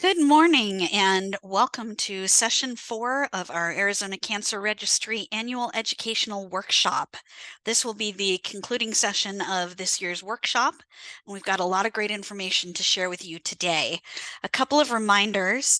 Good morning and welcome to session 4 of our Arizona Cancer Registry annual educational workshop. This will be the concluding session of this year's workshop, and we've got a lot of great information to share with you today. A couple of reminders.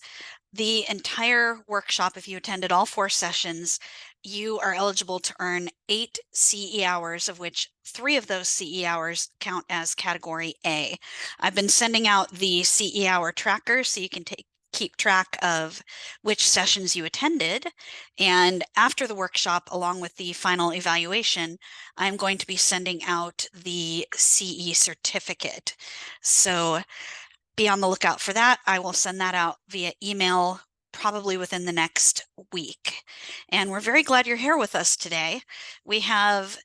The entire workshop, if you attended all 4 sessions, you are eligible to earn 8 CE hours, of which 3 of those CE hours count as category A. I've been sending out the CE hour tracker so you can keep track of which sessions you attended. And after the workshop, along with the final evaluation, I'm going to be sending out the CE certificate. So be on the lookout for that. I will send that out via email probably within the next week. And we're very glad you're here with us today. We have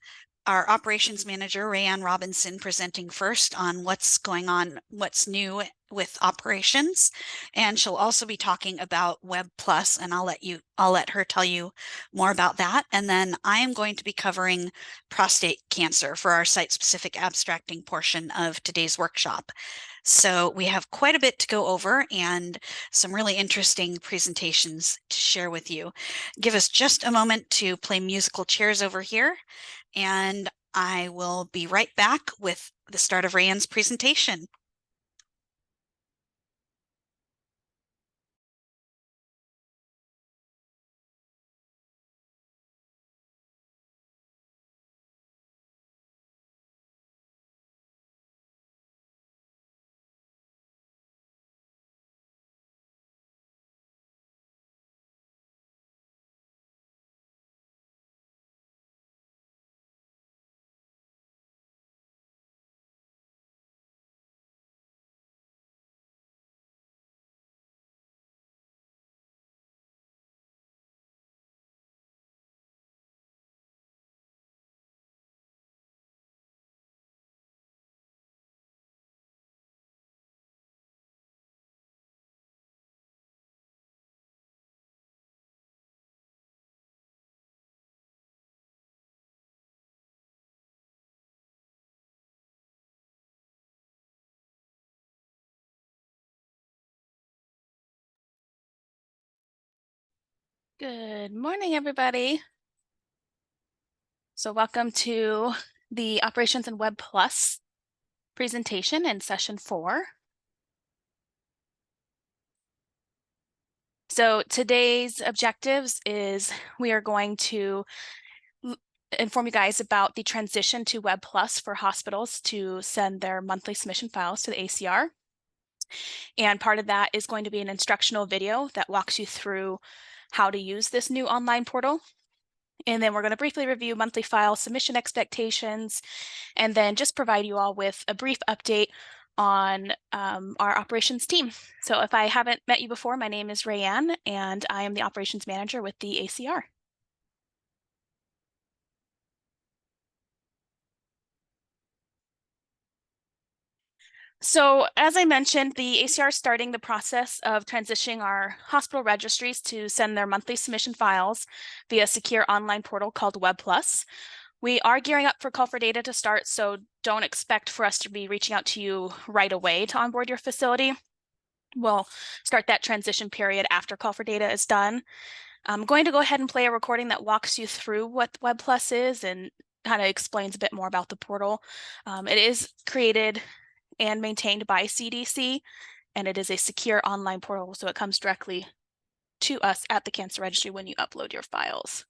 our operations manager, Raeann Robinson, presenting first on what's going on, what's new with operations. And she'll also be talking about WebPlus, and I'll let her tell you more about that. And then I am going to be covering prostate cancer for our site-specific abstracting portion of today's workshop. So we have quite a bit to go over and some really interesting presentations to share with you. Give us just a moment to play musical chairs over here, and I will be right back with the start of Raeann's presentation. Good morning, everybody. So welcome to the Operations and WebPlus presentation in session 4. So today's objectives is we are going to inform you guys about the transition to WebPlus for hospitals to send their monthly submission files to the ACR. And part of that is going to be an instructional video that walks you through how to use this new online portal. And then we're going to briefly review monthly file submission expectations, and then just provide you all with a brief update on our operations team. So if I haven't met you before, my name is Raeann, and I am the operations manager with the ACR. So as I mentioned, the ACR is starting the process of transitioning our hospital registries to send their monthly submission files via a secure online portal called WebPlus. We are gearing up for call for data to start, so don't expect for us to be reaching out to you right away to onboard your facility. We'll start that transition period after call for data is done. I'm going to go ahead and play a recording that walks you through what WebPlus is and kind of explains a bit more about the portal. It is created and maintained by CDC, and it is a secure online portal, so it comes directly to us at the Cancer Registry when you upload your files.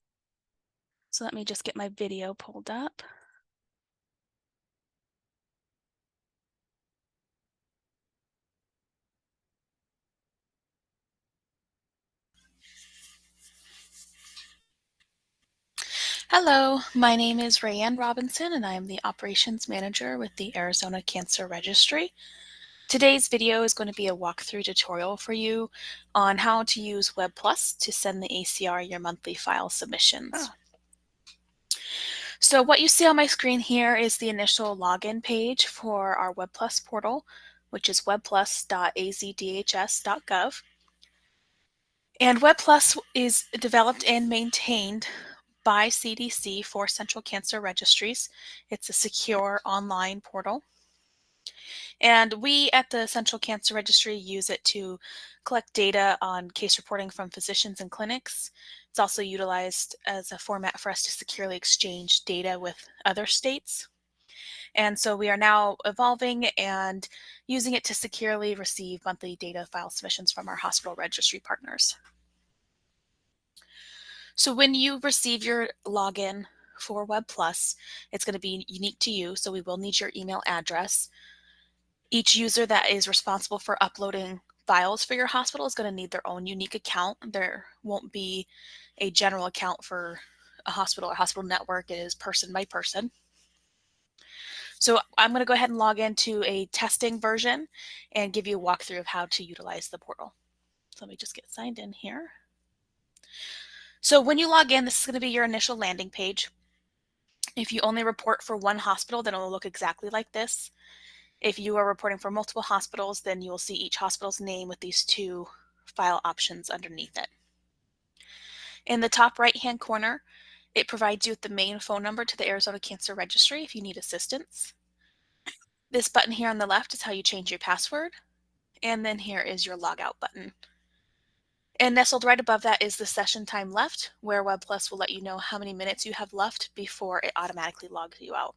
So let me just get my video pulled up. Hello, my name is Raeann Robinson, and I am the Operations Manager with the Arizona Cancer Registry. Today's video is going to be a walkthrough tutorial for you on how to use WebPlus to send the ACR your monthly file submissions. So what you see on my screen here is the initial login page for our WebPlus portal, which is webplus.azDHS.gov. And WebPlus is developed and maintained by CDC for Central Cancer Registries. It's a secure online portal. And we at the Central Cancer Registry use it to collect data on case reporting from physicians and clinics. It's also utilized as a format for us to securely exchange data with other states. And so we are now evolving and using it to securely receive monthly data file submissions from our hospital registry partners. So when you receive your login for WebPlus, it's going to be unique to you, so we will need your email address. Each user that is responsible for uploading files for your hospital is going to need their own unique account. There won't be a general account for a hospital or hospital network. It is person by person. So I'm going to go ahead and log into a testing version and give you a walkthrough of how to utilize the portal. So let me just get signed in here. So when you log in, this is going to be your initial landing page. If you only report for one hospital, then it will look exactly like this. If you are reporting for multiple hospitals, then you will see each hospital's name with these two file options underneath it. In the top right-hand corner, it provides you with the main phone number to the Arizona Cancer Registry if you need assistance. This button here on the left is how you change your password. And then here is your logout button. And nestled right above that is the session time left, where WebPlus will let you know how many minutes you have left before it automatically logs you out.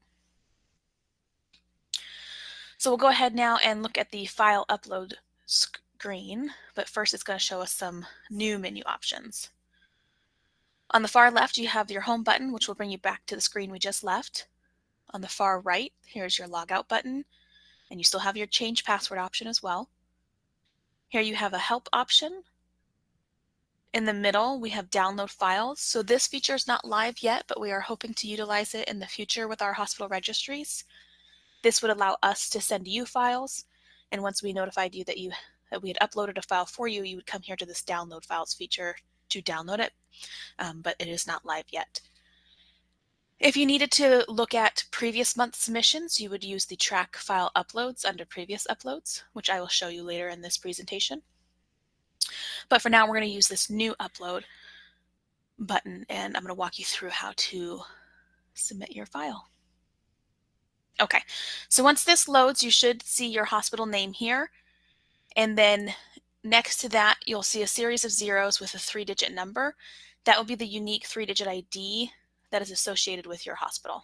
So we'll go ahead now and look at the file upload screen, but first it's going to show us some new menu options. On the far left, you have your home button, which will bring you back to the screen we just left. On the far right, here's your logout button, and you still have your change password option as well. Here you have a help option. In the middle, we have download files. So this feature is not live yet, but we are hoping to utilize it in the future with our hospital registries. This would allow us to send you files, and once we notified you that we had uploaded a file for you, you would come here to this download files feature to download it, but it is not live yet. If you needed to look at previous month submissions, you would use the track file uploads under previous uploads, which I will show you later in this presentation. But for now, we're going to use this new upload button, and I'm going to walk you through how to submit your file. Okay, so once this loads, you should see your hospital name here. And then next to that, you'll see a series of zeros with a 3-digit number. That will be the unique 3-digit ID that is associated with your hospital.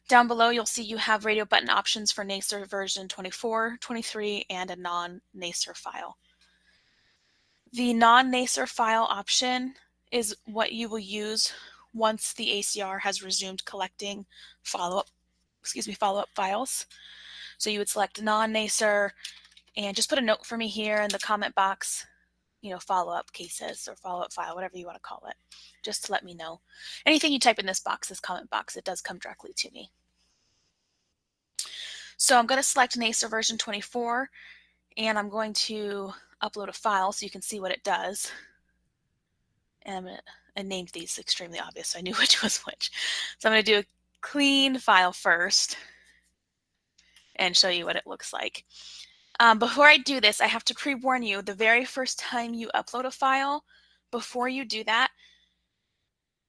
Down below, you'll see you have radio button options for NACER version 24, 23, and a non-NACER file. The non-NACER file option is what you will use once the ACR has resumed collecting follow-up files. So you would select non-NACER and just put a note for me here in the comment box, follow-up cases or follow-up file, whatever you want to call it, just to let me know. Anything you type in this box, this comment box, it does come directly to me. So I'm going to select NACER version 24, and I'm going to upload a file so you can see what it does. And I named these extremely obvious, so I knew which was which. So I'm going to do a clean file first and show you what it looks like. Before I do this, I have to pre-warn you, the very first time you upload a file, before you do that,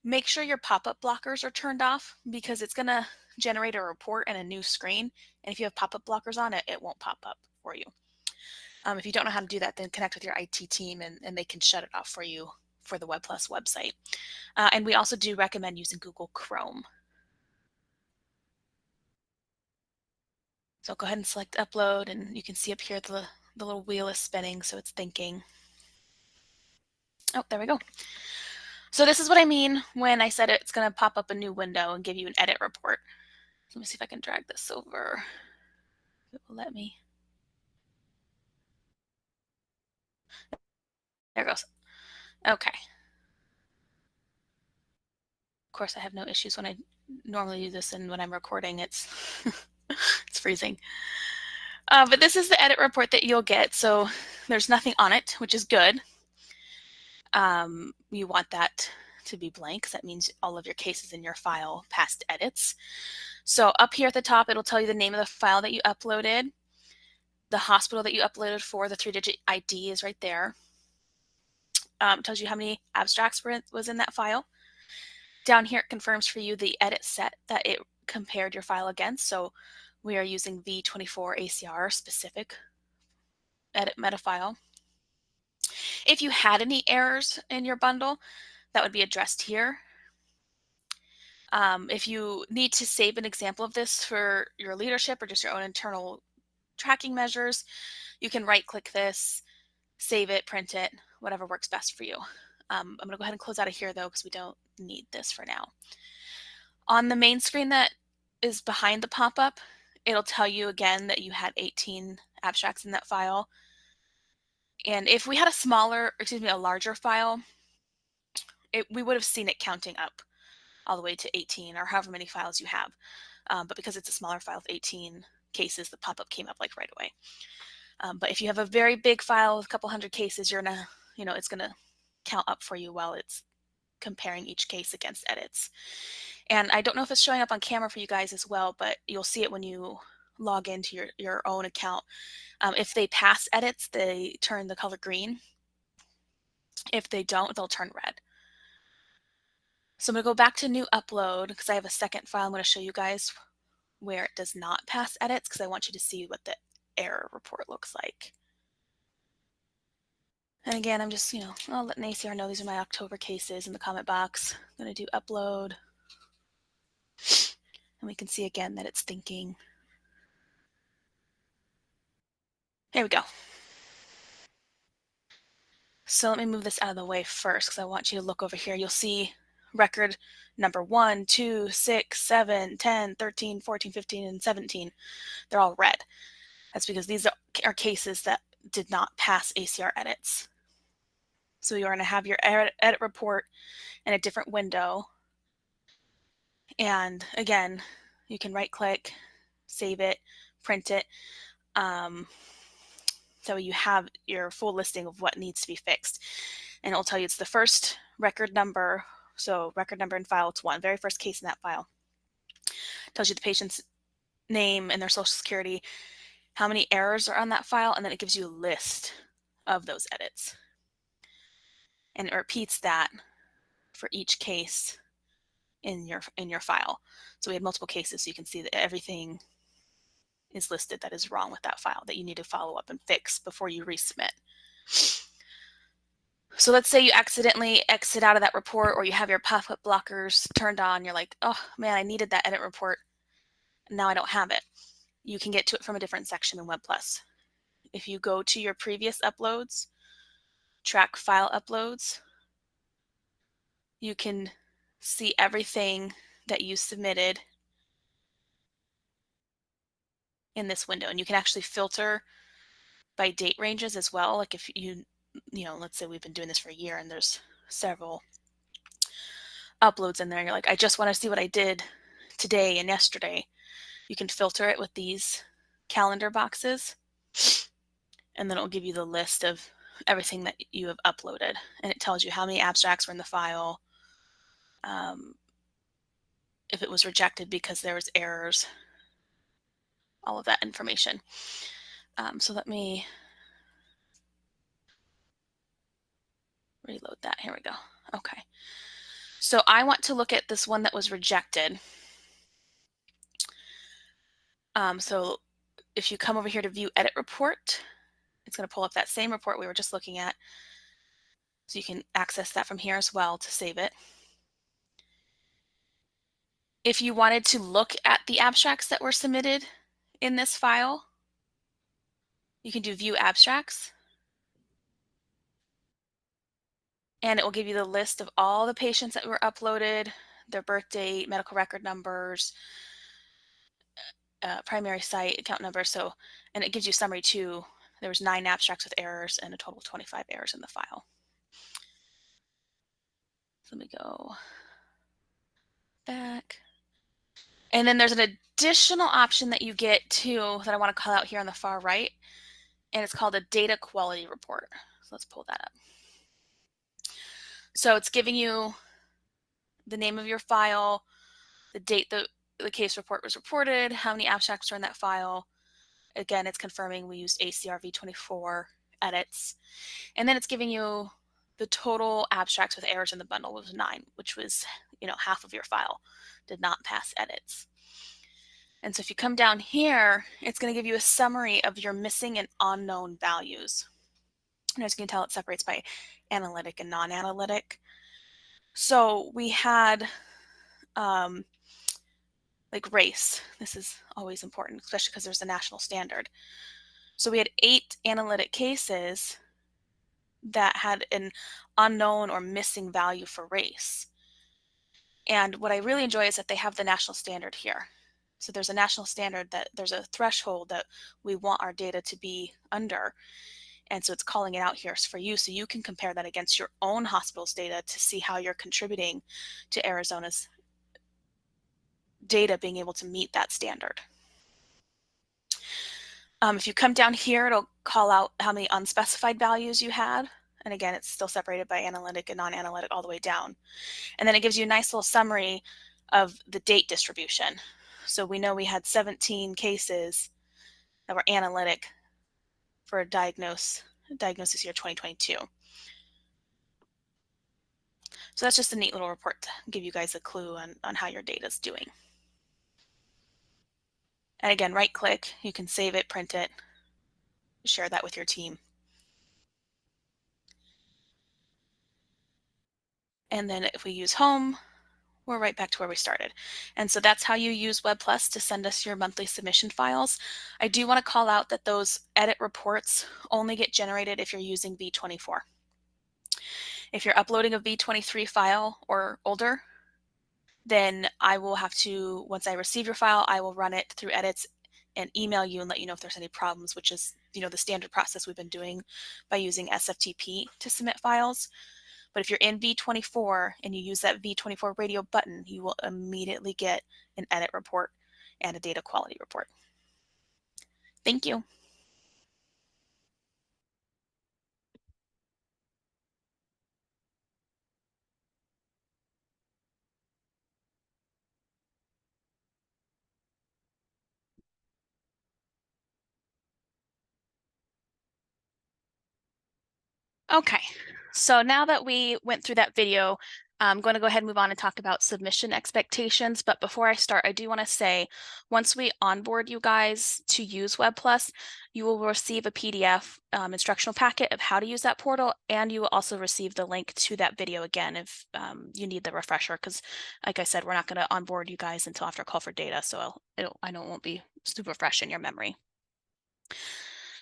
make sure your pop-up blockers are turned off, because it's going to generate a report and a new screen. And if you have pop-up blockers on it, it won't pop up for you. If you don't know how to do that, then connect with your IT team and they can shut it off for you for the WebPlus website. And we also do recommend using Google Chrome. So go ahead and select upload, and you can see up here the little wheel is spinning, so it's thinking. Oh, there we go. So this is what I mean when I said it's going to pop up a new window and give you an edit report. Let me see if I can drag this over. It will let me. There it goes. Okay. Of course, I have no issues when I normally do this, and when I'm recording, it's it's freezing. But this is the edit report that you'll get. So there's nothing on it, which is good. You want that to be blank, because that means all of your cases in your file passed edits. So up here at the top, it'll tell you the name of the file that you uploaded, the hospital that you uploaded for, the 3-digit ID is right there. It tells you how many abstracts was in that file. Down here, it confirms for you the edit set that it compared your file against. So We are using V24 ACR specific edit meta file. If you had any errors in your bundle, that would be addressed here. If you need to save an example of this for your leadership or just your own internal tracking measures, you can right-click this, save it, print it, whatever works best for you. I'm going to go ahead and close out of here, though, because we don't need this for now. On the main screen that is behind the pop-up, it'll tell you again that you had 18 abstracts in that file. And if we had a larger file, we would have seen it counting up all the way to 18 or however many files you have. But because it's a smaller file with 18 cases, the pop-up came up like right away. But if you have a very big file with a couple hundred cases, you're gonna, it's gonna count up for you while it's comparing each case against edits. And I don't know if it's showing up on camera for you guys as well, but you'll see it when you log into your own account. If they pass edits, they turn the color green. If they don't, they'll turn red. So I'm going to go back to new upload because I have a second file I'm going to show you guys where it does not pass edits because I want you to see what the error report looks like. And again, I'm just, I'll let ACR know these are my October cases in the comment box. I'm going to do upload. And we can see again that it's thinking. Here we go. So let me move this out of the way first because I want you to look over here. You'll see record number 1, 2, 6, 7, 10, 13, 14, 15, and 17. They're all red. That's because these are cases that did not pass ACR edits. So you're going to have your edit report in a different window. And again, you can right-click, save it, print it. So you have your full listing of what needs to be fixed. And it'll tell you it's the first record number. So record number in file, it's 1, very first case in that file. It tells you the patient's name and their social security, how many errors are on that file, and then it gives you a list of those edits. And it repeats that for each case in your file. So we had multiple cases, so you can see that everything is listed that is wrong with that file that you need to follow up and fix before you resubmit. So let's say you accidentally exit out of that report or you have your pop-up blockers turned on. You're like, oh man, I needed that edit report. Now I don't have it. You can get to it from a different section in WebPlus. If you go to your previous uploads, track file uploads, you can see everything that you submitted in this window. And you can actually filter by date ranges as well. Like if let's say we've been doing this for a year and there's several uploads in there. You're like, I just want to see what I did today and yesterday. You can filter it with these calendar boxes. And then it'll give you the list of everything that you have uploaded. And it tells you how many abstracts were in the file, if it was rejected because there was errors, all of that information. So let me reload that. Here we go. Okay. So I want to look at this one that was rejected. So if you come over here to view edit report, it's going to pull up that same report we were just looking at. So you can access that from here as well to save it. If you wanted to look at the abstracts that were submitted in this file, you can do view abstracts. And it will give you the list of all the patients that were uploaded, their birth date, medical record numbers, primary site, account number. So, and it gives you summary too. There was 9 abstracts with errors and a total of 25 errors in the file. So let me go back. And then there's an additional option that you get too that I want to call out here on the far right. And it's called a data quality report. So let's pull that up. So it's giving you the name of your file, the date the case report was reported, how many abstracts are in that file. Again, it's confirming we used ACR V24 edits. And then it's giving you the total abstracts with errors in the bundle was 9, which was, half of your file did not pass edits. And so if you come down here, it's going to give you a summary of your missing and unknown values. And as you can tell, it separates by analytic and non-analytic. So we had like race. This is always important, especially because there's a national standard. So we had 8 analytic cases that had an unknown or missing value for race. And what I really enjoy is that they have the national standard here. So there's a national standard that there's a threshold that we want our data to be under. And so it's calling it out here for you, so you can compare that against your own hospital's data to see how you're contributing to Arizona's data being able to meet that standard. If you come down here, it'll call out how many unspecified values you had. And again, it's still separated by analytic and non-analytic all the way down. And then it gives you a nice little summary of the date distribution. So we know we had 17 cases that were analytic for a diagnosis year 2022. So that's just a neat little report to give you guys a clue on how your data is doing. And again, right click, you can save it, print it, share that with your team. And then if we use home, we're right back to where we started. And so that's how you use WebPlus to send us your monthly submission files. I do want to call out that those edit reports only get generated if you're using V24. If you're uploading a V23 file or older, then I will have to, once I receive your file, I will run it through edits and email you and let you know if there's any problems, which is, the standard process we've been doing by using SFTP to submit files. But if you're in V24 and you use that V24 radio button, you will immediately get an edit report and a data quality report. Thank you. Okay, so now that we went through that video, I'm going to go ahead and move on and talk about submission expectations. But before I start, I do want to say, once we onboard you guys to use WebPlus, you will receive a PDF instructional packet of how to use that portal, and you will also receive the link to that video again if you need the refresher, because like I said, we're not going to onboard you guys until after call for data, so I know it won't be super fresh in your memory.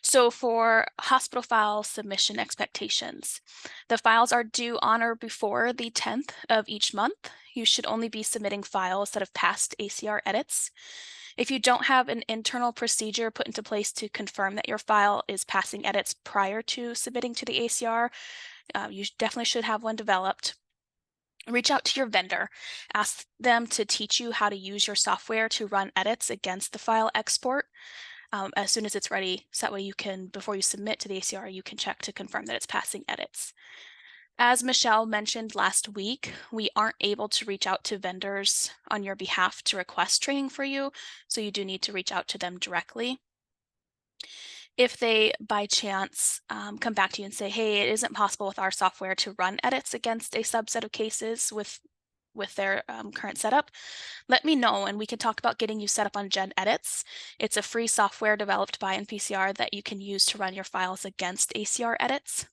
So for hospital file submission expectations, the files are due on or before the 10th of each month. You should only be submitting files that have passed ACR edits. If you don't have an internal procedure put into place to confirm that your file is passing edits prior to submitting to the ACR, you definitely should have one developed. Reach out to your vendor, ask them to teach you how to use your software to run edits against the file export. As soon as it's ready, so that way you can, before you submit to the ACR, you can check to confirm that it's passing edits. As Michelle mentioned last week, we aren't able to reach out to vendors on your behalf to request training for you, so you do need to reach out to them directly. If they, by chance, come back to you and say, hey, it isn't possible with our software to run edits against a subset of cases with their current setup, let me know and we can talk about getting you set up on Gen Edits. It's a free software developed by NPCR that you can use to run your files against ACR edits.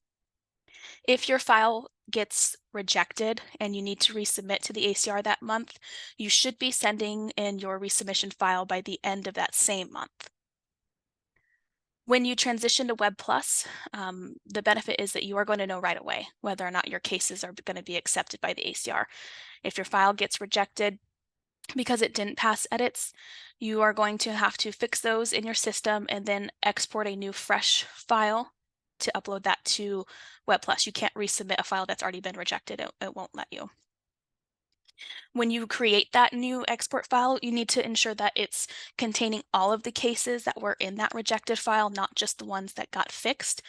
If your file gets rejected and you need to resubmit to the ACR that month, you should be sending in your resubmission file by the end of that same month. When you transition to WebPlus, the benefit is that you are going to know right away whether or not your cases are going to be accepted by the ACR. If your file gets rejected because it didn't pass edits, you are going to have to fix those in your system and then export a new fresh file to upload that to WebPlus. You can't resubmit a file that's already been rejected. It won't let you. When you create that new export file, you need to ensure that it's containing all of the cases that were in that rejected file, not just the ones that got fixed.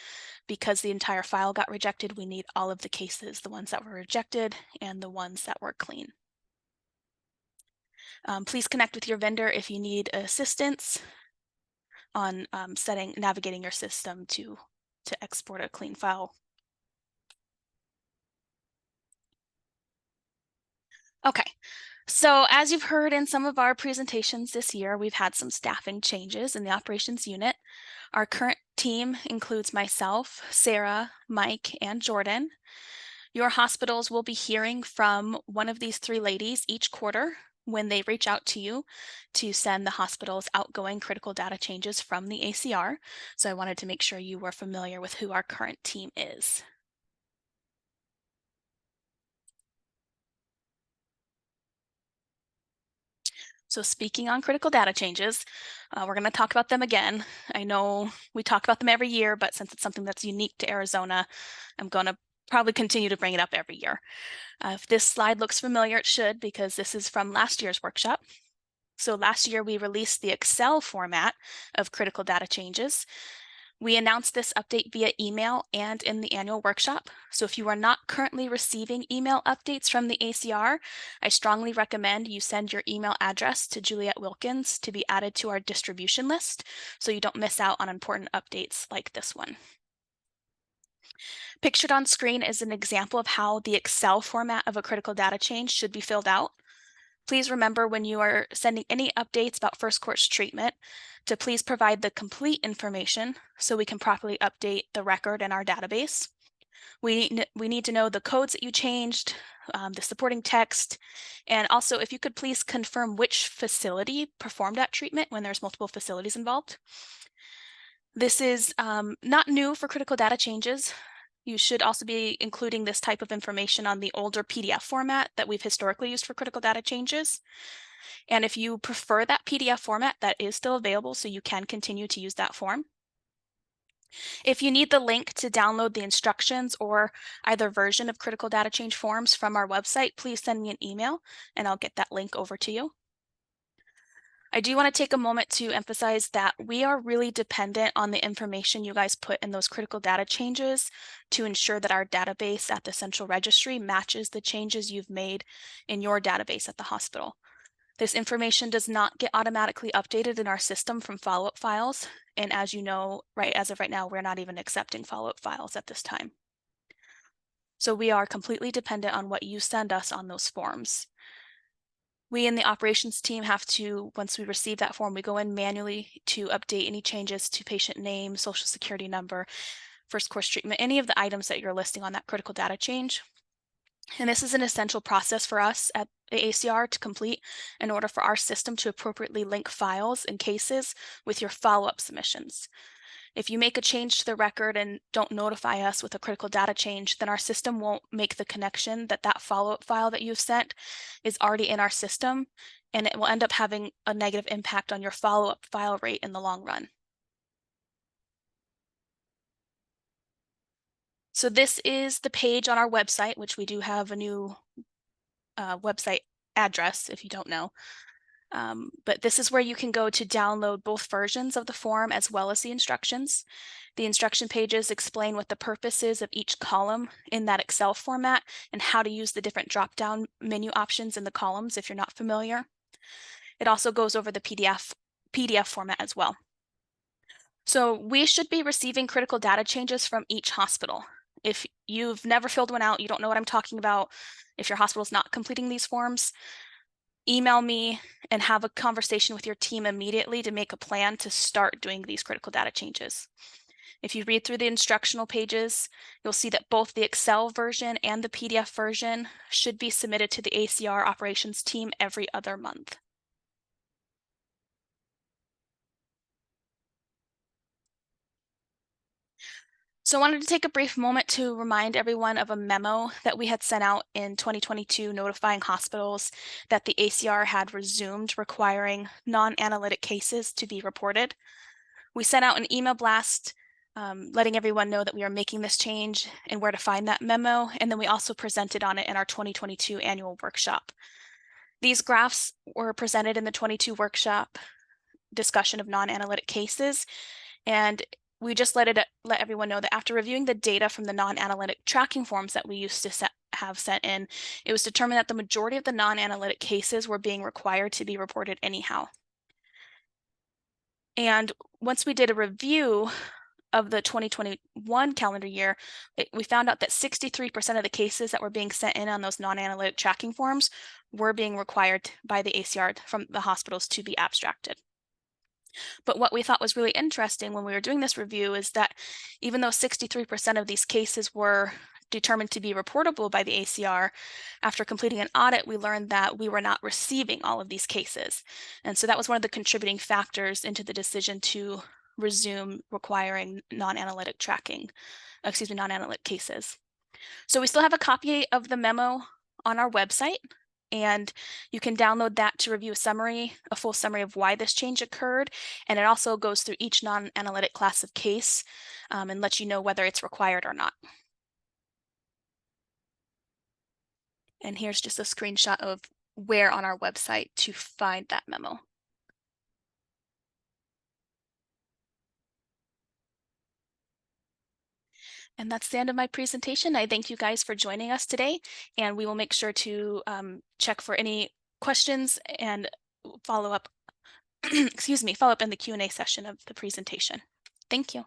Because the entire file got rejected, we need all of the cases, the ones that were rejected and the ones that were clean. Please connect with your vendor if you need assistance on navigating your system to export a clean file. Okay, So as you've heard in some of our presentations this year, we've had some staffing changes in the operations unit. Our current team includes myself, Sarah, Mike, and Jordan. Your hospitals will be hearing from one of these three ladies each quarter when they reach out to you to send the hospital's outgoing critical data changes from the ACR. So I wanted to make sure you were familiar with who our current team is. So speaking on critical data changes, we're going to talk about them again. I know we talk about them every year, but since it's something that's unique to Arizona, I'm going to probably continue to bring it up every year. If this slide looks familiar, it should, because this is from last year's workshop. So last year we released the Excel format of critical data changes. We announced this update via email and in the annual workshop. So if you are not currently receiving email updates from the ACR, I strongly recommend you send your email address to Juliet Wilkins to be added to our distribution list so you don't miss out on important updates like this one. Pictured on screen is an example of how the Excel format of a critical data change should be filled out. Please remember when you are sending any updates about first course treatment to please provide the complete information so we can properly update the record in our database. We need to know the codes that you changed, the supporting text, and also if you could please confirm which facility performed that treatment when there's multiple facilities involved. This is not new for critical data changes. You should also be including this type of information on the older PDF format that we've historically used for critical data changes. And if you prefer that PDF format, that is still available, so you can continue to use that form. If you need the link to download the instructions or either version of critical data change forms from our website, please send me an email and I'll get that link over to you. I do want to take a moment to emphasize that we are really dependent on the information you guys put in those critical data changes to ensure that our database at the central registry matches the changes you've made in your database at the hospital. This information does not get automatically updated in our system from follow-up files. And as you know, as of right now, we're not even accepting follow-up files at this time. So we are completely dependent on what you send us on those forms. We in the operations team have to, once we receive that form, we go in manually to update any changes to patient name, social security number, first course treatment, any of the items that you're listing on that critical data change. And this is an essential process for us at the ACR to complete in order for our system to appropriately link files and cases with your follow-up submissions. If you make a change to the record and don't notify us with a critical data change, then our system won't make the connection that that follow-up file that you've sent is already in our system, and it will end up having a negative impact on your follow-up file rate in the long run. So this is the page on our website, which we do have a new website address if you don't know. But this is where you can go to download both versions of the form as well as the instructions. The instruction pages explain what the purpose is of each column in that Excel format and how to use the different drop-down menu options in the columns if you're not familiar. It also goes over the PDF format as well. So we should be receiving critical data changes from each hospital. If you've never filled one out, you don't know what I'm talking about, if your hospital is not completing these forms, email me and have a conversation with your team immediately to make a plan to start doing these critical data changes. If you read through the instructional pages, you'll see that both the Excel version and the PDF version should be submitted to the ACR operations team every other month. So I wanted to take a brief moment to remind everyone of a memo that we had sent out in 2022 notifying hospitals that the ACR had resumed requiring non-analytic cases to be reported. We sent out an email blast letting everyone know that we are making this change and where to find that memo, and then we also presented on it in our 2022 annual workshop. These graphs were presented in the 22 workshop discussion of non-analytic cases, and we just let everyone know that after reviewing the data from the non-analytic tracking forms that we used to have sent in, it was determined that the majority of the non-analytic cases were being required to be reported anyhow. And once we did a review of the 2021 calendar year, we found out that 63% of the cases that were being sent in on those non-analytic tracking forms were being required by the ACR from the hospitals to be abstracted. But what we thought was really interesting when we were doing this review is that even though 63% of these cases were determined to be reportable by the ACR, after completing an audit, we learned that we were not receiving all of these cases. And so that was one of the contributing factors into the decision to resume requiring non-analytic cases. So we still have a copy of the memo on our website, and you can download that to review a full summary of why this change occurred. And it also goes through each non-analytic class of case and lets you know whether it's required or not. And here's just a screenshot of where on our website to find that memo. And that's the end of my presentation. I thank you guys for joining us today, and we will make sure to check for any questions and follow up, follow up in the Q&A session of the presentation. Thank you.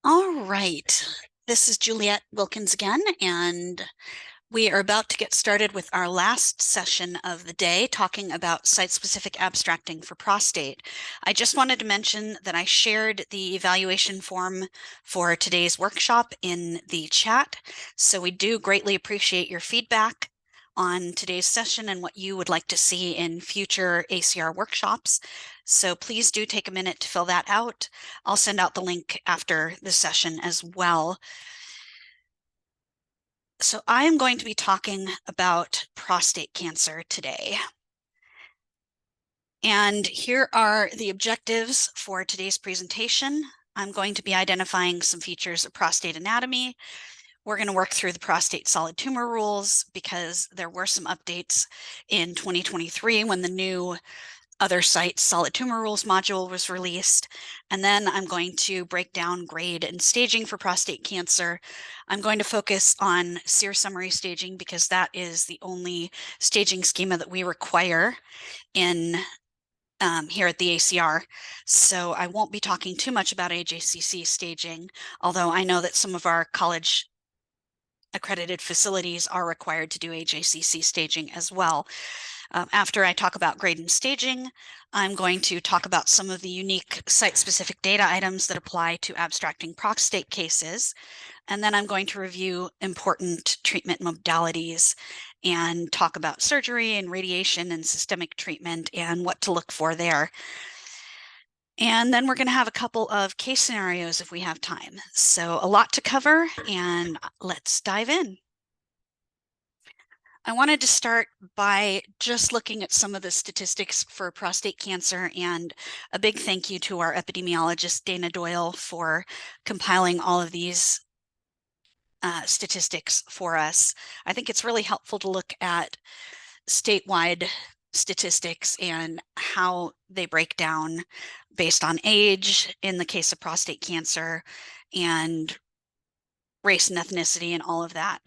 All right, this is Juliet Wilkins again, and we are about to get started with our last session of the day, talking about site-specific abstracting for prostate. I just wanted to mention that I shared the evaluation form for today's workshop in the chat, so we do greatly appreciate your feedback on today's session and what you would like to see in future ACR workshops. So please do take a minute to fill that out. I'll send out the link after the session as well. So I am going to be talking about prostate cancer today. And here are the objectives for today's presentation. I'm going to be identifying some features of prostate anatomy. We're going to work through the prostate solid tumor rules because there were some updates in 2023 when the new other sites solid tumor rules module was released. And then I'm going to break down grade and staging for prostate cancer. I'm going to focus on SEER summary staging because that is the only staging schema that we require in here at the ACR. So I won't be talking too much about AJCC staging, although I know that some of our college accredited facilities are required to do AJCC staging as well. After I talk about grade and staging, I'm going to talk about some of the unique site-specific data items that apply to abstracting prostate cases. And then I'm going to review important treatment modalities and talk about surgery and radiation and systemic treatment and what to look for there. And then we're going to have a couple of case scenarios if we have time. So a lot to cover, and let's dive in. I wanted to start by just looking at some of the statistics for prostate cancer, and a big thank you to our epidemiologist, Dana Doyle, for compiling all of these statistics for us. I think it's really helpful to look at statewide statistics and how they break down based on age in the case of prostate cancer, and race and ethnicity and all of that.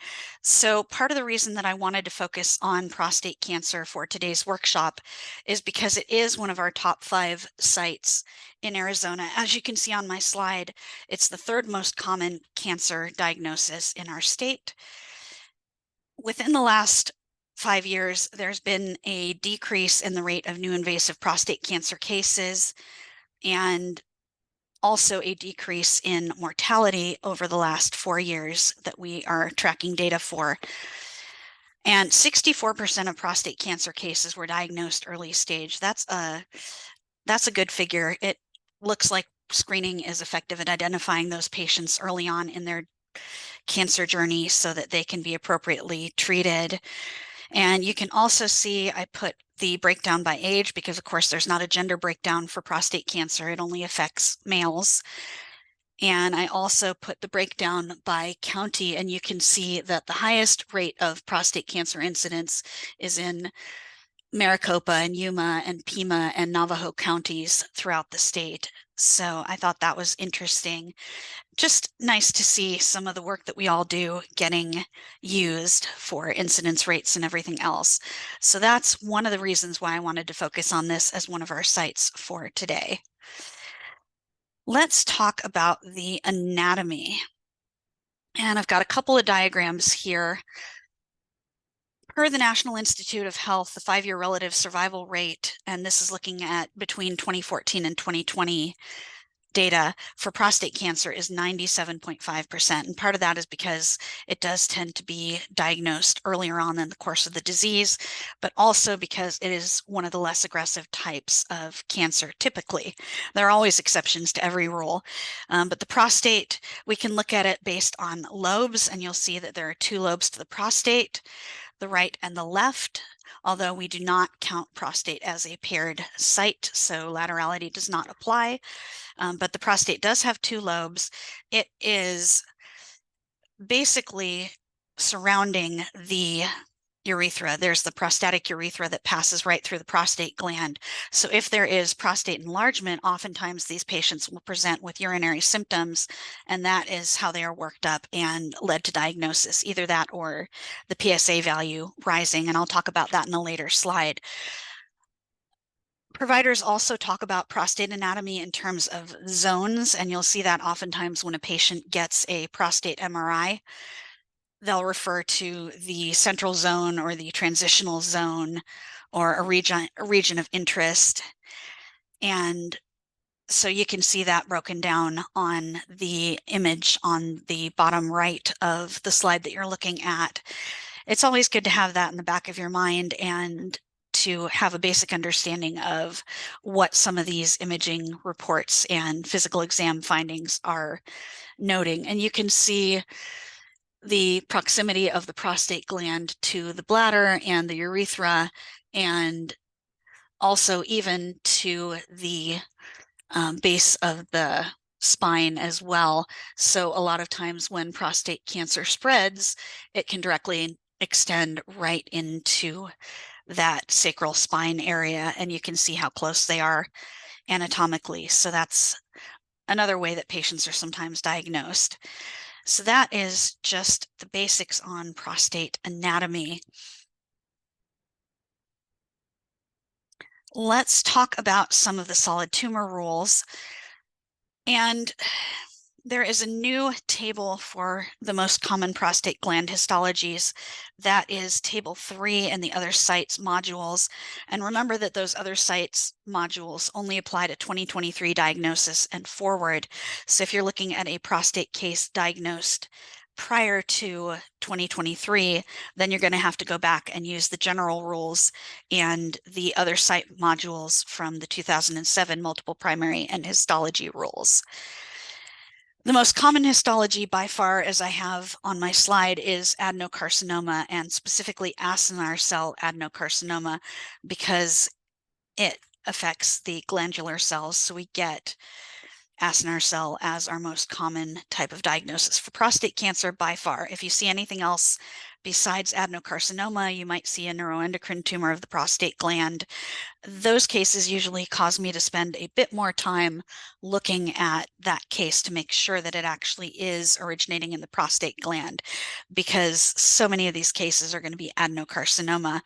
So part of the reason that I wanted to focus on prostate cancer for today's workshop is because it is one of our top 5 sites in Arizona. As you can see on my slide, it's the 3rd most common cancer diagnosis in our state. Within the last 5 years, there's been a decrease in the rate of new invasive prostate cancer cases, and also a decrease in mortality over the last 4 years that we are tracking data for. And 64% of prostate cancer cases were diagnosed early stage. That's a good figure. It looks like screening is effective at identifying those patients early on in their cancer journey so that they can be appropriately treated. And you can also see I put the breakdown by age because, of course, there's not a gender breakdown for prostate cancer. It only affects males. And I also put the breakdown by county, and you can see that the highest rate of prostate cancer incidence is in Maricopa and Yuma and Pima and Navajo counties throughout the state. So I thought that was interesting. Just nice to see some of the work that we all do getting used for incidence rates and everything else. So that's one of the reasons why I wanted to focus on this as one of our sites for today. Let's talk about the anatomy. And I've got a couple of diagrams here. Per the National Institute of Health, the 5-year relative survival rate, and this is looking at between 2014 and 2020 data for prostate cancer, is 97.5%. And part of that is because it does tend to be diagnosed earlier on in the course of the disease, but also because it is one of the less aggressive types of cancer typically. There are always exceptions to every rule, but the prostate, we can look at it based on lobes, and you'll see that there are 2 lobes to the prostate, the right and the left, although we do not count prostate as a paired site, so laterality does not apply. But the prostate does have 2 lobes. It is basically surrounding the urethra. There's the prostatic urethra that passes right through the prostate gland. So if there is prostate enlargement, oftentimes these patients will present with urinary symptoms, and that is how they are worked up and led to diagnosis, either that or the PSA value rising, and I'll talk about that in a later slide. Providers also talk about prostate anatomy in terms of zones, and you'll see that oftentimes when a patient gets a prostate MRI, they'll refer to the central zone or the transitional zone or a region of interest. And so you can see that broken down on the image on the bottom right of the slide that you're looking at. It's always good to have that in the back of your mind and to have a basic understanding of what some of these imaging reports and physical exam findings are noting. And you can see the proximity of the prostate gland to the bladder and the urethra, and also even to the base of the spine as well. So a lot of times when prostate cancer spreads, it can directly extend right into that sacral spine area, and you can see how close they are anatomically. So that's another way that patients are sometimes diagnosed. So that is just the basics on prostate anatomy. Let's talk about some of the solid tumor rules. And There is a new table for the most common prostate gland histologies. That is table 3 and the other sites modules. And remember that those other sites modules only apply to 2023 diagnosis and forward. So if you're looking at a prostate case diagnosed prior to 2023, then you're going to have to go back and use the general rules and the other site modules from the 2007 multiple primary and histology rules. The most common histology by far, as I have on my slide, is adenocarcinoma, and specifically acinar cell adenocarcinoma, because it affects the glandular cells. So we get acinar cell as our most common type of diagnosis for prostate cancer by far. If you see anything else besides adenocarcinoma, you might see a neuroendocrine tumor of the prostate gland. Those cases usually cause me to spend a bit more time looking at that case to make sure that it actually is originating in the prostate gland, because so many of these cases are going to be adenocarcinoma.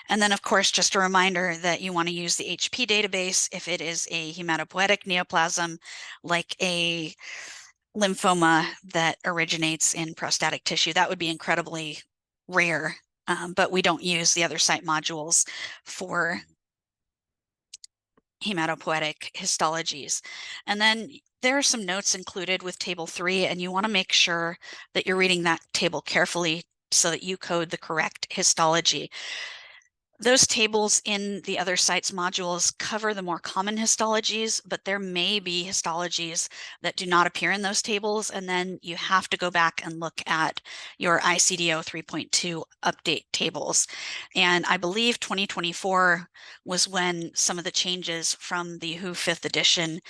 And then, of course, just a reminder that you want to use the HP database if it is a hematopoietic neoplasm, like a lymphoma that originates in prostatic tissue. That would be incredibly rare, but we don't use the other site modules for hematopoietic histologies. And then there are some notes included with table 3, and you want to make sure that you're reading that table carefully so that you code the correct histology. Those tables in the other sites modules cover the more common histologies, but there may be histologies that do not appear in those tables, and then you have to go back and look at your ICD-0 3.2 update tables. And I believe 2024 was when some of the changes from the WHO 5th edition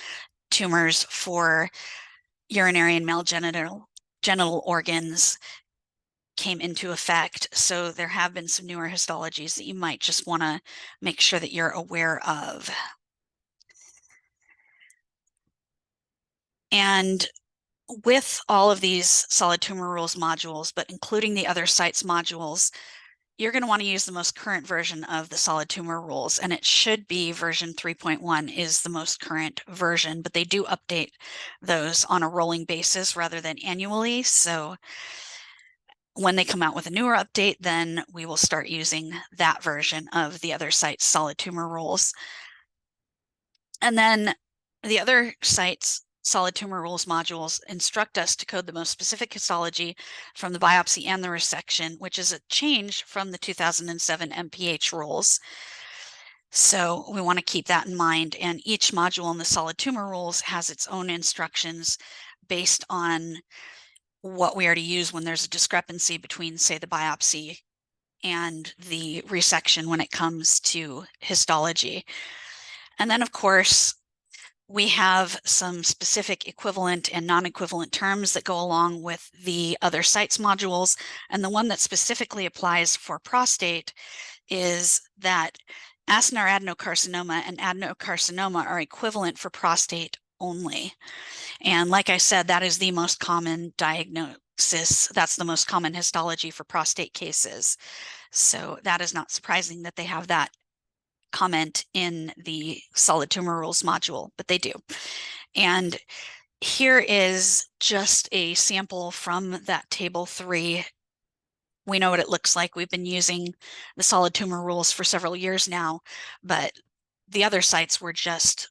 tumors for urinary and male genital organs came into effect. So there have been some newer histologies that you might just want to make sure that you're aware of. And with all of these solid tumor rules modules, but including the other sites modules, you're going to want to use the most current version of the solid tumor rules, and it should be version 3.1 is the most current version, but they do update those on a rolling basis rather than annually. So when they come out with a newer update, then we will start using that version of the other site's solid tumor rules. And then the other site's solid tumor rules modules instruct us to code the most specific histology from the biopsy and the resection, which is a change from the 2007 MPH rules. So we want to keep that in mind. And each module in the solid tumor rules has its own instructions based on what we are to use when there's a discrepancy between, say, the biopsy and the resection when it comes to histology. And then, of course, we have some specific equivalent and non-equivalent terms that go along with the other sites modules. And the one that specifically applies for prostate is that acinar adenocarcinoma and adenocarcinoma are equivalent for prostate only. And like I said, that is the most common diagnosis. That's the most common histology for prostate cases. So that is not surprising that they have that comment in the solid tumor rules module, but they do. And here is just a sample from that table 3. We know what it looks like. We've been using the solid tumor rules for several years now, but the other sites were just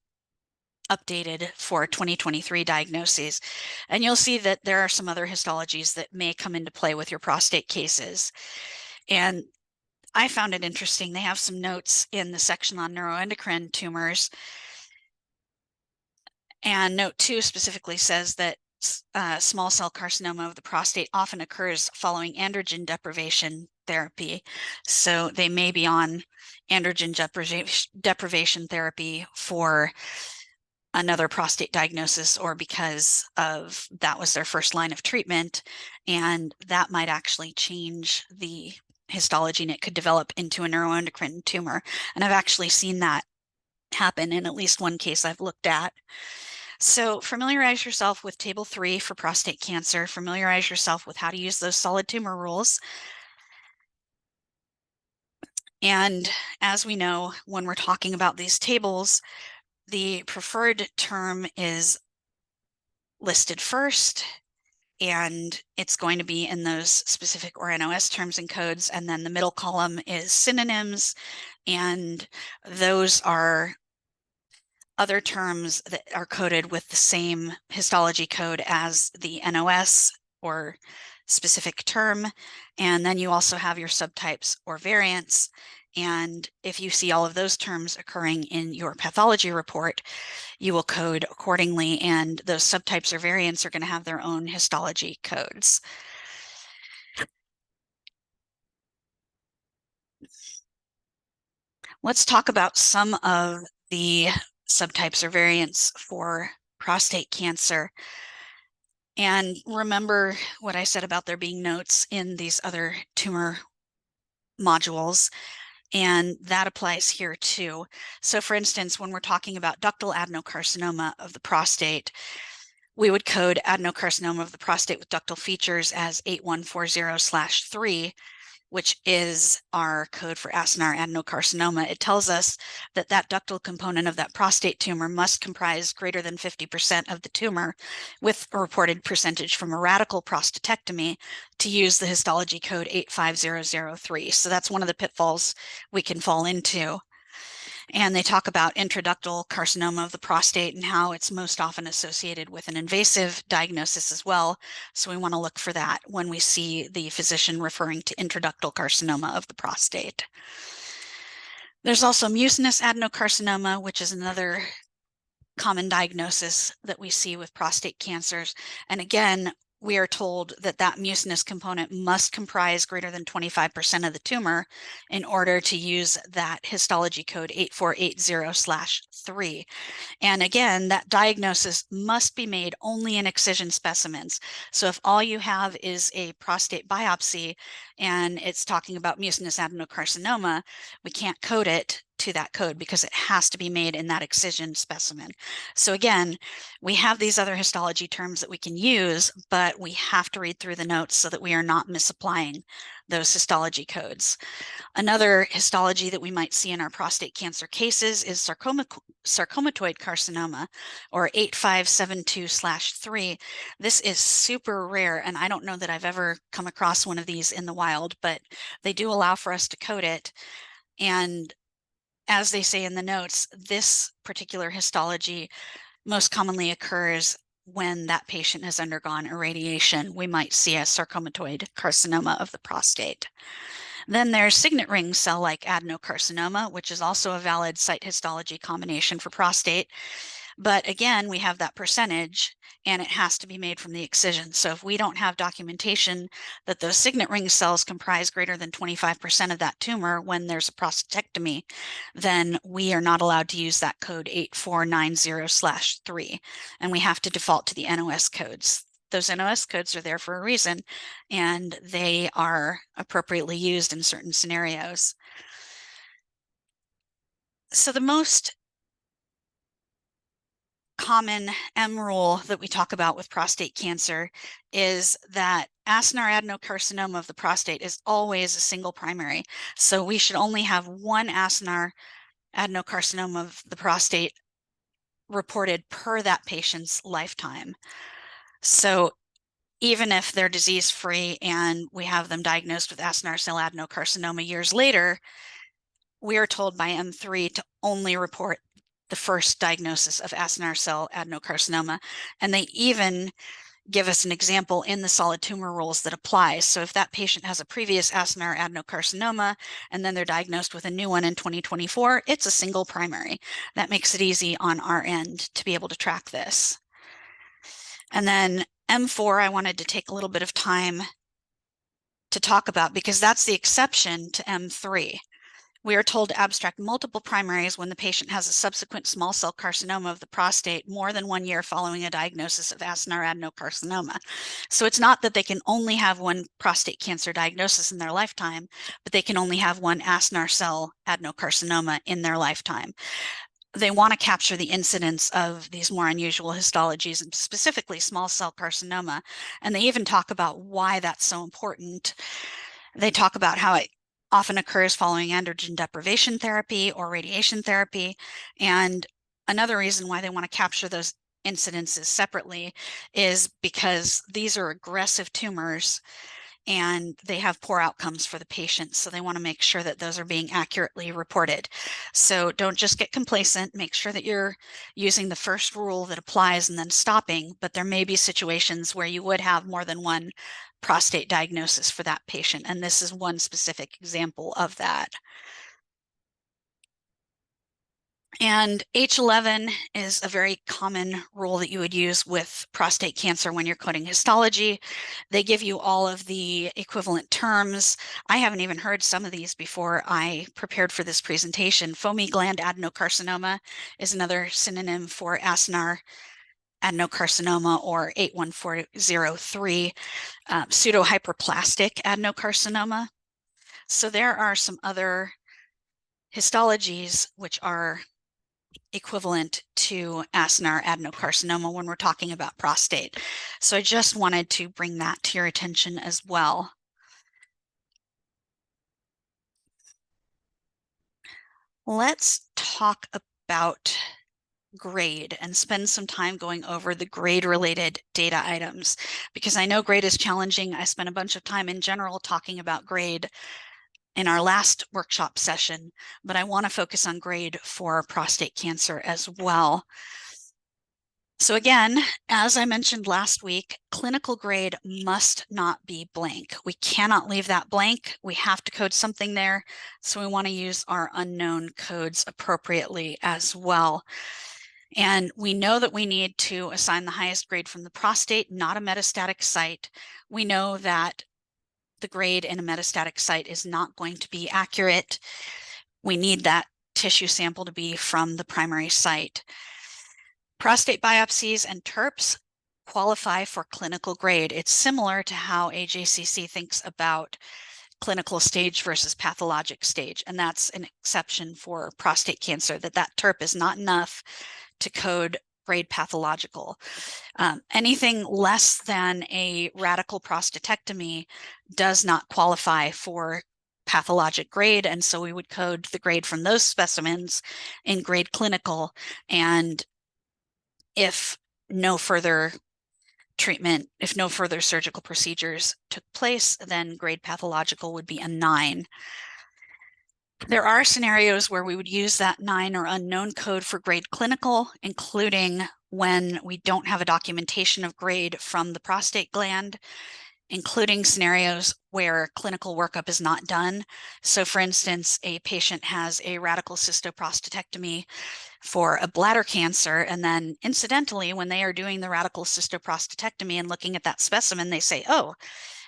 updated for 2023 diagnoses. And you'll see that there are some other histologies that may come into play with your prostate cases. And I found it interesting. They have some notes in the section on neuroendocrine tumors. And note 2 specifically says that small cell carcinoma of the prostate often occurs following androgen deprivation therapy. So they may be on androgen deprivation therapy for another prostate diagnosis, or because of that was their first line of treatment, and that might actually change the histology and it could develop into a neuroendocrine tumor. And I've actually seen that happen in at least one case I've looked at. So familiarize yourself with table 3 for prostate cancer. Familiarize yourself with how to use those solid tumor rules. And as we know, when we're talking about these tables, the preferred term is listed first, and it's going to be in those specific or NOS terms and codes. And then the middle column is synonyms, and those are other terms that are coded with the same histology code as the NOS or specific term. And then you also have your subtypes or variants. And if you see all of those terms occurring in your pathology report, you will code accordingly, and those subtypes or variants are going to have their own histology codes. Let's talk about some of the subtypes or variants for prostate cancer. And remember what I said about there being notes in these other tumor modules, and that applies here too. So for instance, when we're talking about ductal adenocarcinoma of the prostate, we would code adenocarcinoma of the prostate with ductal features as 8140/3, which is our code for acinar adenocarcinoma. It tells us that that ductal component of that prostate tumor must comprise greater than 50% of the tumor, with a reported percentage from a radical prostatectomy, to use the histology code 85003. So that's one of the pitfalls we can fall into. And they talk about intraductal carcinoma of the prostate and how it's most often associated with an invasive diagnosis as well. So we want to look for that when we see the physician referring to intraductal carcinoma of the prostate. There's also mucinous adenocarcinoma, which is another common diagnosis that we see with prostate cancers. And again, we are told that that mucinous component must comprise greater than 25% of the tumor in order to use that histology code 8480/3. And again, that diagnosis must be made only in excision specimens. So if all you have is a prostate biopsy and it's talking about mucinous adenocarcinoma, we can't code it to that code because it has to be made in that excision specimen. So again, we have these other histology terms that we can use, but we have to read through the notes so that we are not misapplying those histology codes. Another histology that we might see in our prostate cancer cases is sarcomatoid carcinoma, or 8572/3. This is super rare, and I don't know that I've ever come across one of these in the wild, but they do allow for us to code it. And as they say in the notes, this particular histology most commonly occurs when that patient has undergone irradiation. We might see a sarcomatoid carcinoma of the prostate. Then there's signet ring cell-like adenocarcinoma, which is also a valid site histology combination for prostate. But again, we have that percentage, and it has to be made from the excision. So if we don't have documentation that those signet ring cells comprise greater than 25% of that tumor when there's a prostatectomy, then we are not allowed to use that code 8490/3, and we have to default to the NOS codes. Those NOS codes are there for a reason, and they are appropriately used in certain scenarios. So the most common M rule that we talk about with prostate cancer is that acinar adenocarcinoma of the prostate is always a single primary. So we should only have one acinar adenocarcinoma of the prostate reported per that patient's lifetime. So even if they're disease-free and we have them diagnosed with acinar cell adenocarcinoma years later, we are told by M3 to only report the first diagnosis of acinar cell adenocarcinoma. And they even give us an example in the solid tumor rules that applies. So if that patient has a previous acinar adenocarcinoma and then they're diagnosed with a new one in 2024, it's a single primary. That makes it easy on our end to be able to track this. And then M4, I wanted to take a little bit of time to talk about because that's the exception to M3. We are told to abstract multiple primaries when the patient has a subsequent small cell carcinoma of the prostate more than 1 year following a diagnosis of acinar adenocarcinoma. So it's not that they can only have one prostate cancer diagnosis in their lifetime, but they can only have one acinar cell adenocarcinoma in their lifetime. They want to capture the incidence of these more unusual histologies, and specifically small cell carcinoma. And they even talk about why that's so important. They talk about how it often occurs following androgen deprivation therapy or radiation therapy. And another reason why they want to capture those incidences separately is because these are aggressive tumors and they have poor outcomes for the patient. So they want to make sure that those are being accurately reported. So don't just get complacent, make sure that you're using the first rule that applies and then stopping, but there may be situations where you would have more than one prostate diagnosis for that patient. And this is one specific example of that. And H11 is a very common rule that you would use with prostate cancer when you're coding histology. They give you all of the equivalent terms. I haven't even heard some of these before I prepared for this presentation. Foamy gland adenocarcinoma is another synonym for acinar adenocarcinoma, or 81403, pseudohyperplastic adenocarcinoma. So there are some other histologies which are equivalent to acinar adenocarcinoma when we're talking about prostate. So I just wanted to bring that to your attention as well. Let's talk about grade and spend some time going over the grade related data items, because I know grade is challenging. I spent a bunch of time in general talking about grade in our last workshop session, but I want to focus on grade for prostate cancer as well. So again, as I mentioned last week, clinical grade must not be blank. We cannot leave that blank. We have to code something there. So we want to use our unknown codes appropriately as well. And we know that we need to assign the highest grade from the prostate, not a metastatic site. We know that the grade in a metastatic site is not going to be accurate. We need that tissue sample to be from the primary site. Prostate biopsies and TURPs qualify for clinical grade. It's similar to how AJCC thinks about clinical stage versus pathologic stage, and that's an exception for prostate cancer, that TURP is not enough to code grade pathological. Anything less than a radical prostatectomy does not qualify for pathologic grade, and so we would code the grade from those specimens in grade clinical, and if no further treatment, if no further surgical procedures took place, then grade pathological would be a 9. There are scenarios where we would use that 9 or unknown code for grade clinical, including when we don't have a documentation of grade from the prostate gland, including scenarios where clinical workup is not done. So for instance, a patient has a radical cystoprostatectomy for a bladder cancer, and then incidentally, when they are doing the radical cystoprostatectomy and looking at that specimen, they say, oh,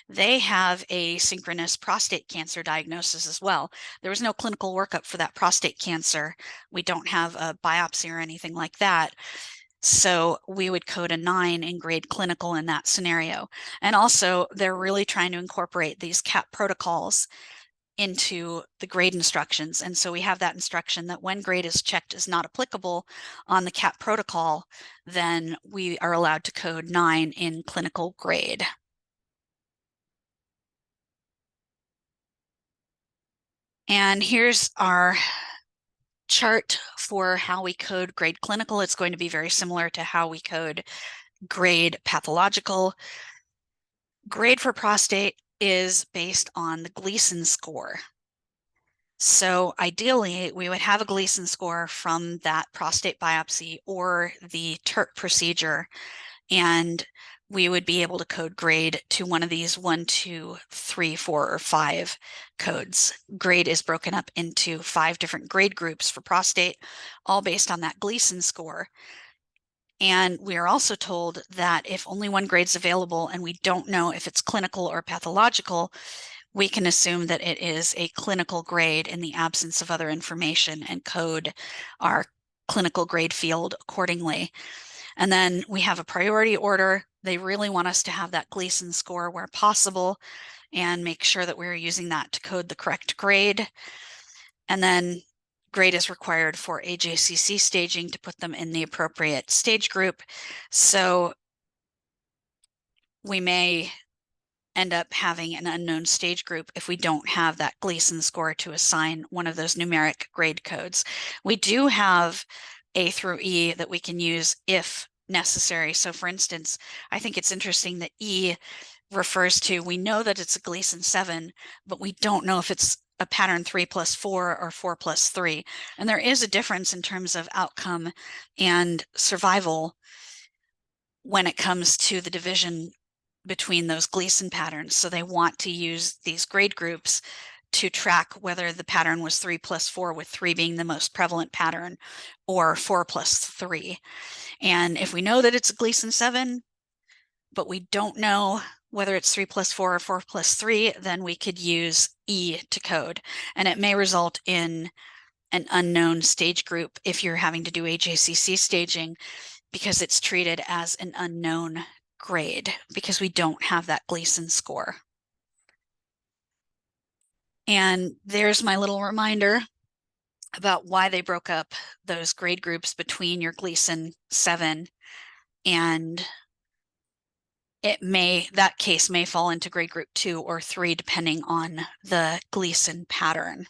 they have a synchronous prostate cancer diagnosis as well. There was no clinical workup for that prostate cancer. We don't have a biopsy or anything like that. So we would code a 9 in grade clinical in that scenario. And also, they're really trying to incorporate these CAP protocols into the grade instructions. And so we have that instruction that when grade is checked as not applicable on the CAP protocol, then we are allowed to code 9 in clinical grade. And here's our chart for how we code grade clinical. It's going to be very similar to how we code grade pathological. Grade for prostate is based on the Gleason score. So ideally, we would have a Gleason score from that prostate biopsy or the TURP procedure, and we would be able to code grade to one of these 1, 2, 3, 4, or 5 codes. Grade is broken up into 5 different grade groups for prostate, all based on that Gleason score. And we are also told that if only one grade is available and we don't know if it's clinical or pathological, we can assume that it is a clinical grade in the absence of other information and code our clinical grade field accordingly. And then we have a priority order. They really want us to have that Gleason score where possible and make sure that we're using that to code the correct grade. And then grade is required for AJCC staging to put them in the appropriate stage group. So we may end up having an unknown stage group if we don't have that Gleason score to assign one of those numeric grade codes. We do have A through E that we can use if necessary. So for instance, I think it's interesting that E refers to, we know that it's a Gleason 7, but we don't know if it's a pattern 3+4 or 4+3. And there is a difference in terms of outcome and survival when it comes to the division between those Gleason patterns. So they want to use these grade groups to track whether the pattern was 3+4, with 3 being the most prevalent pattern, or 4+3. And if we know that it's a Gleason 7, but we don't know whether it's 3+4 or 4+3, then we could use E to code. And it may result in an unknown stage group if you're having to do AJCC staging, because it's treated as an unknown grade because we don't have that Gleason score. And there's my little reminder about why they broke up those grade groups between your Gleason 7, and that case may fall into grade group 2 or 3 depending on the Gleason pattern.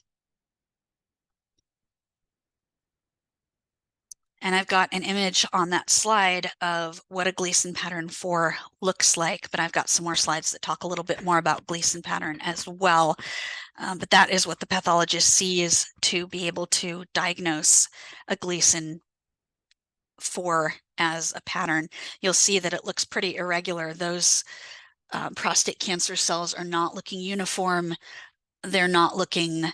And I've got an image on that slide of what a Gleason pattern 4 looks like, but I've got some more slides that talk a little bit more about Gleason pattern as well. But that is what the pathologist sees to be able to diagnose a Gleason 4 as a pattern. You'll see that it looks pretty irregular. Those prostate cancer cells are not looking uniform. They're not looking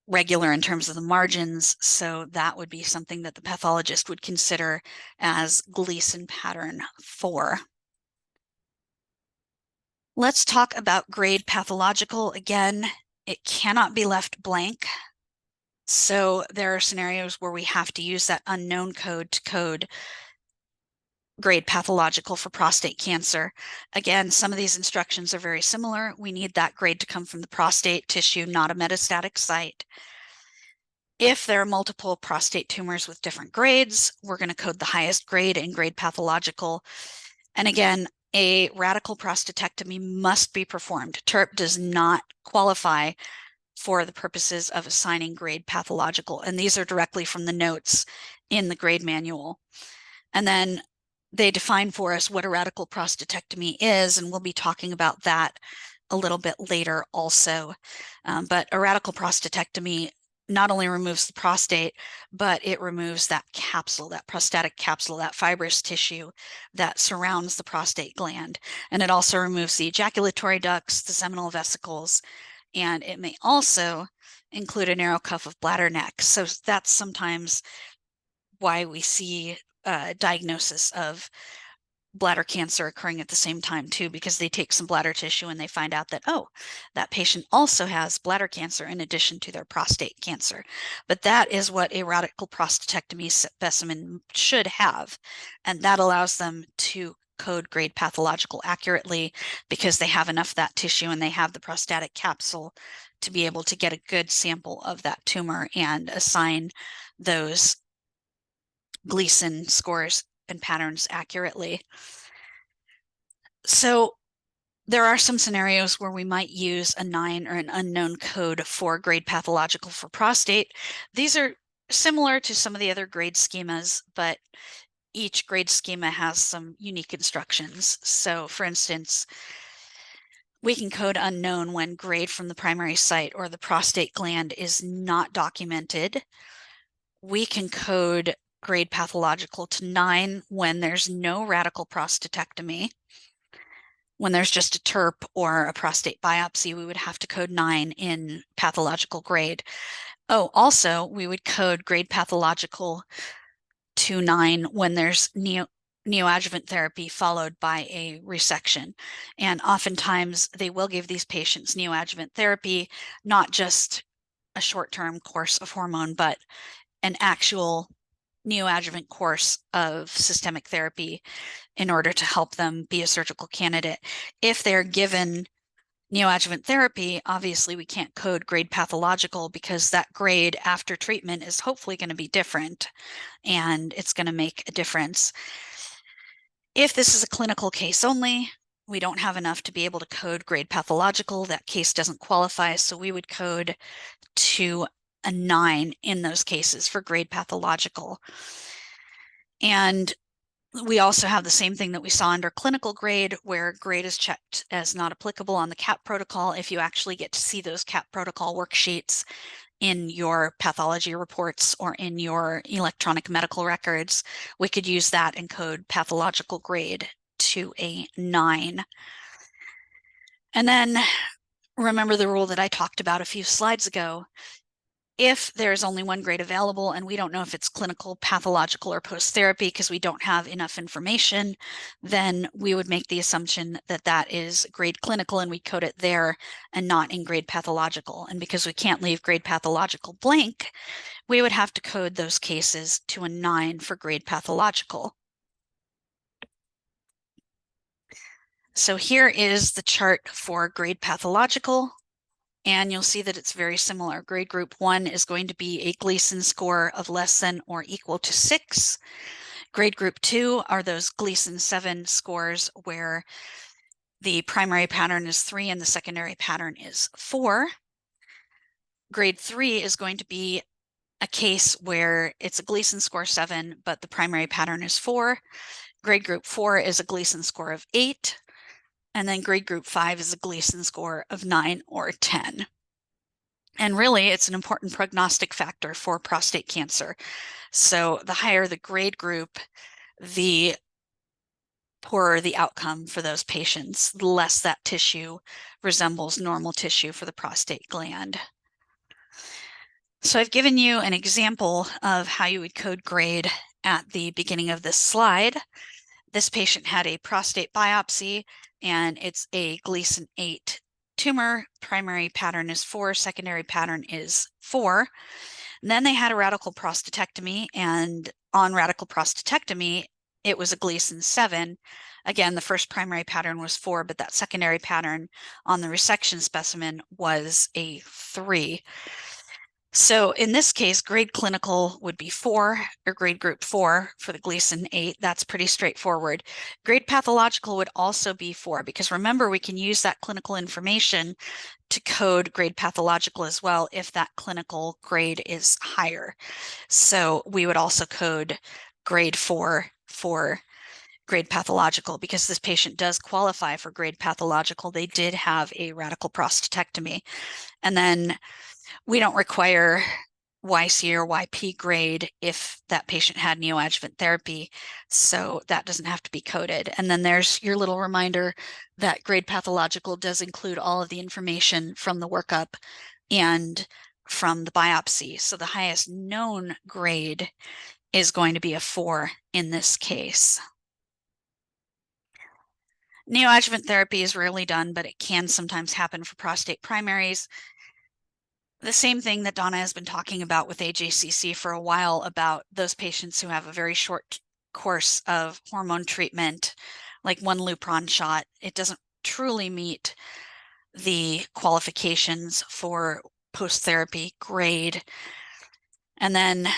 regular in terms of the margins. So that would be something that the pathologist would consider as Gleason pattern 4. Let's talk about grade pathological. Again, it cannot be left blank. So there are scenarios where we have to use that unknown code to code grade pathological for prostate cancer. Again, some of these instructions are very similar. We need that grade to come from the prostate tissue, not a metastatic site. If there are multiple prostate tumors with different grades, we're going to code the highest grade in grade pathological. And again, a radical prostatectomy must be performed. TURP does not qualify for the purposes of assigning grade pathological. And these are directly from the notes in the grade manual. And then they define for us what a radical prostatectomy is, and we'll be talking about that a little bit later also. But a radical prostatectomy not only removes the prostate, but it removes that capsule, that prostatic capsule, that fibrous tissue that surrounds the prostate gland. And it also removes the ejaculatory ducts, the seminal vesicles, and it may also include a narrow cuff of bladder neck. So that's sometimes why we see diagnosis of bladder cancer occurring at the same time too, because they take some bladder tissue and they find out that, oh, that patient also has bladder cancer in addition to their prostate cancer. But that is what a radical prostatectomy specimen should have. And that allows them to code grade pathological accurately because they have enough of that tissue and they have the prostatic capsule to be able to get a good sample of that tumor and assign those Gleason scores and patterns accurately. So there are some scenarios where we might use a 9 or an unknown code for grade pathological for prostate. These are similar to some of the other grade schemas, but each grade schema has some unique instructions. So for instance, we can code unknown when grade from the primary site or the prostate gland is not documented. We can code grade pathological to 9 when there's no radical prostatectomy. When there's just a TURP or a prostate biopsy, we would have to code 9 in pathological grade. Oh, also, we would code grade pathological to 9 when there's neoadjuvant therapy followed by a resection. And oftentimes they will give these patients neoadjuvant therapy, not just a short-term course of hormone, but an actual neoadjuvant course of systemic therapy in order to help them be a surgical candidate. If they're given neoadjuvant therapy, obviously we can't code grade pathological because that grade after treatment is hopefully going to be different and it's going to make a difference. If this is a clinical case only, we don't have enough to be able to code grade pathological. That case doesn't qualify, so we would code to a 9 in those cases for grade pathological. And we also have the same thing that we saw under clinical grade, where grade is checked as not applicable on the CAP protocol. If you actually get to see those CAP protocol worksheets in your pathology reports or in your electronic medical records, we could use that and code pathological grade to a 9. And then remember the rule that I talked about a few slides ago. If there's only one grade available and we don't know if it's clinical, pathological, or post-therapy because we don't have enough information, then we would make the assumption that that is grade clinical and we code it there and not in grade pathological. And because we can't leave grade pathological blank, we would have to code those cases to a 9 for grade pathological. So here is the chart for grade pathological. And you'll see that it's very similar. Grade group 1 is going to be a Gleason score of less than or equal to 6. Grade group 2 are those Gleason 7 scores where the primary pattern is 3 and the secondary pattern is 4. Grade 3 is going to be a case where it's a Gleason score 7, but the primary pattern is 4. Grade group 4 is a Gleason score of 8. And then grade group 5 is a Gleason score of 9 or 10. And really, it's an important prognostic factor for prostate cancer. So the higher the grade group, the poorer the outcome for those patients, the less that tissue resembles normal tissue for the prostate gland. So I've given you an example of how you would code grade at the beginning of this slide. This patient had a prostate biopsy, and it's a Gleason 8 tumor. Primary pattern is 4, secondary pattern is 4. And then they had a radical prostatectomy, and on radical prostatectomy, it was a Gleason 7. Again, the first primary pattern was 4, but that secondary pattern on the resection specimen was a 3. So in this case, grade clinical would be 4, or grade group 4 for the Gleason 8. That's pretty straightforward. Grade pathological would also be 4, because remember, we can use that clinical information to code grade pathological as well if that clinical grade is higher. So we would also code grade 4 for grade pathological because this patient does qualify for grade pathological. They did have a radical prostatectomy. And then we don't require YC or YP grade if that patient had neoadjuvant therapy, so that doesn't have to be coded. And then there's your little reminder that grade pathological does include all of the information from the workup and from the biopsy. So the highest known grade is going to be a 4 in this case. Neoadjuvant therapy is rarely done, but it can sometimes happen for prostate primaries. The same thing that Donna has been talking about with AJCC for a while about those patients who have a very short course of hormone treatment, like one Lupron shot. It doesn't truly meet the qualifications for post-therapy grade. And then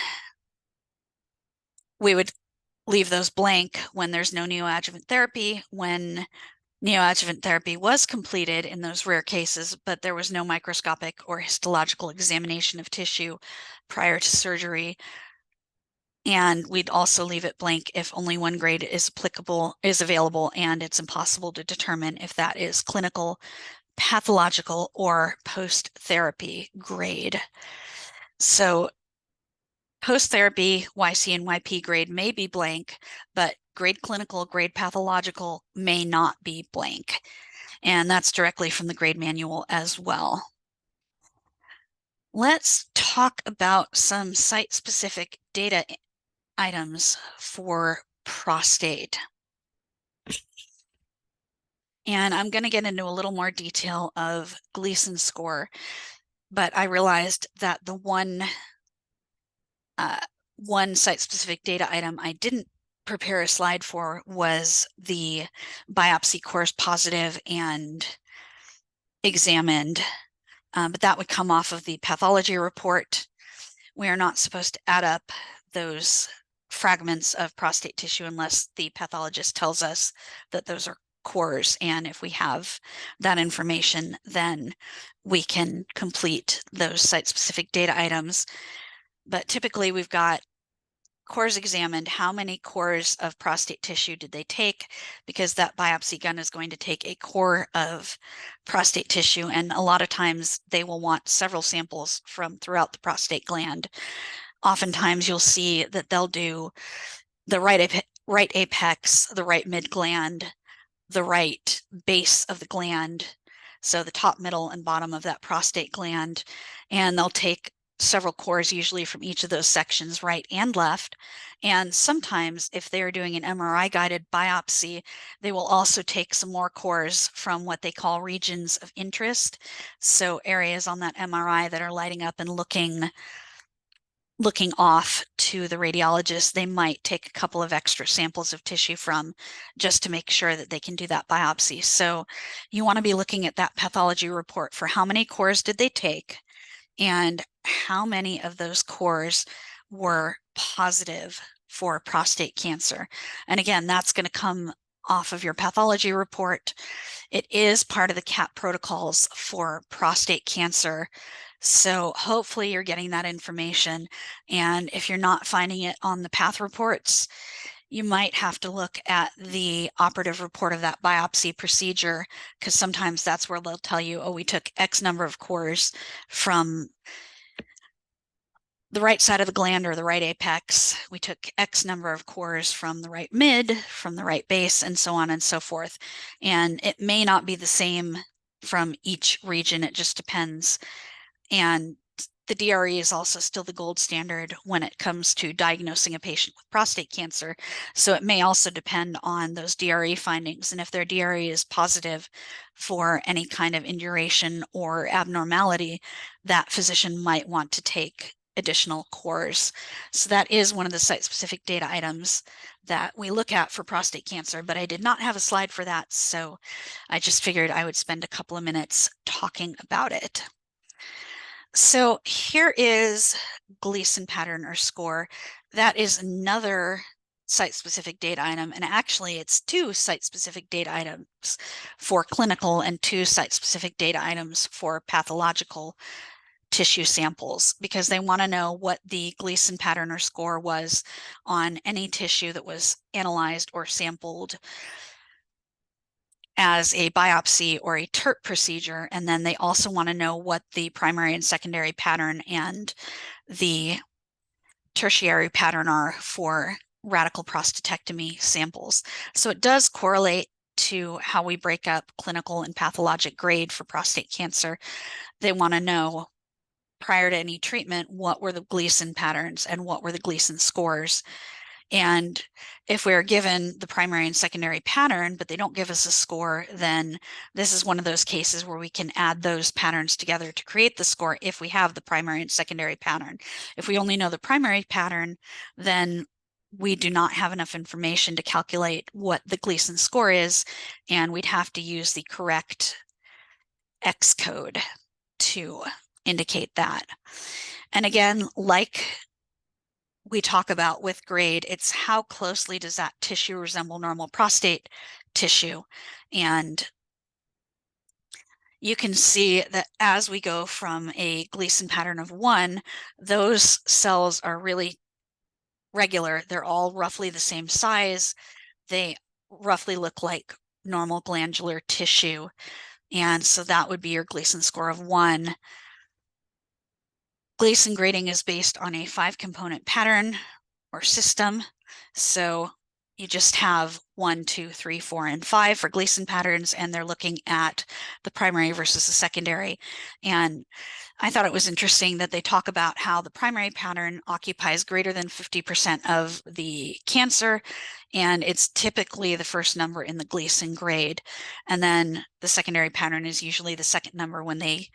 we would leave those blank when there's no neoadjuvant therapy. When neoadjuvant therapy was completed in those rare cases, but there was no microscopic or histological examination of tissue prior to surgery. And we'd also leave it blank if only one grade is available, and it's impossible to determine if that is clinical, pathological, or post-therapy grade. So post-therapy YC and YP grade may be blank, but grade clinical, grade pathological may not be blank. And that's directly from the grade manual as well. Let's talk about some site-specific data items for prostate. And I'm going to get into a little more detail of Gleason score, but I realized that the one site-specific data item I didn't prepare a slide for was the biopsy course positive and examined, but that would come off of the pathology report. We are not supposed to add up those fragments of prostate tissue unless the pathologist tells us that those are cores, and if we have that information, then we can complete those site-specific data items. But typically we've got cores examined, how many cores of prostate tissue did they take, because that biopsy gun is going to take a core of prostate tissue, and a lot of times they will want several samples from throughout the prostate gland. Oftentimes you'll see that they'll do the right apex, the right mid gland, the right base of the gland, so the top, middle, and bottom of that prostate gland, and they'll take several cores, usually from each of those sections, right and left. And sometimes if they're doing an MRI guided biopsy, they will also take some more cores from what they call regions of interest. So areas on that MRI that are lighting up and looking off to the radiologist, they might take a couple of extra samples of tissue from, just to make sure that they can do that biopsy. So you want to be looking at that pathology report for how many cores did they take and how many of those cores were positive for prostate cancer. And again, that's going to come off of your pathology report. It is part of the CAP protocols for prostate cancer. So hopefully you're getting that information. And if you're not finding it on the path reports, you might have to look at the operative report of that biopsy procedure, because sometimes that's where they'll tell you, oh, we took X number of cores from the right side of the gland or the right apex. We took X number of cores from the right mid, from the right base, and so on and so forth. And it may not be the same from each region. It just depends. And the DRE is also still the gold standard when it comes to diagnosing a patient with prostate cancer. So it may also depend on those DRE findings. And if their DRE is positive for any kind of induration or abnormality, that physician might want to take additional cores. So that is one of the site-specific data items that we look at for prostate cancer, but I did not have a slide for that. So I just figured I would spend a couple of minutes talking about it. So here is Gleason pattern or score. That is another site-specific data item, and actually it's two site-specific data items for clinical and two site-specific data items for pathological tissue samples, because they want to know what the Gleason pattern or score was on any tissue that was analyzed or sampled as a biopsy or a TERT procedure. And then they also want to know what the primary and secondary pattern and the tertiary pattern are for radical prostatectomy samples. So it does correlate to how we break up clinical and pathologic grade for prostate cancer. They want to know, prior to any treatment, what were the Gleason patterns and what were the Gleason scores. And if we're given the primary and secondary pattern, but they don't give us a score, then this is one of those cases where we can add those patterns together to create the score if we have the primary and secondary pattern. If we only know the primary pattern, then we do not have enough information to calculate what the Gleason score is, and we'd have to use the correct X code to indicate that. And again, like we talk about with grade, it's how closely does that tissue resemble normal prostate tissue. And you can see that as we go from a Gleason pattern of 1, those cells are really regular. They're all roughly the same size. They roughly look like normal glandular tissue. And so that would be your Gleason score of 1. Gleason grading is based on a 5-component pattern or system. So you just have 1, 2, 3, 4, and 5 for Gleason patterns, and they're looking at the primary versus the secondary. And I thought it was interesting that they talk about how the primary pattern occupies greater than 50% of the cancer, and it's typically the first number in the Gleason grade. And then the secondary pattern is usually the second number when they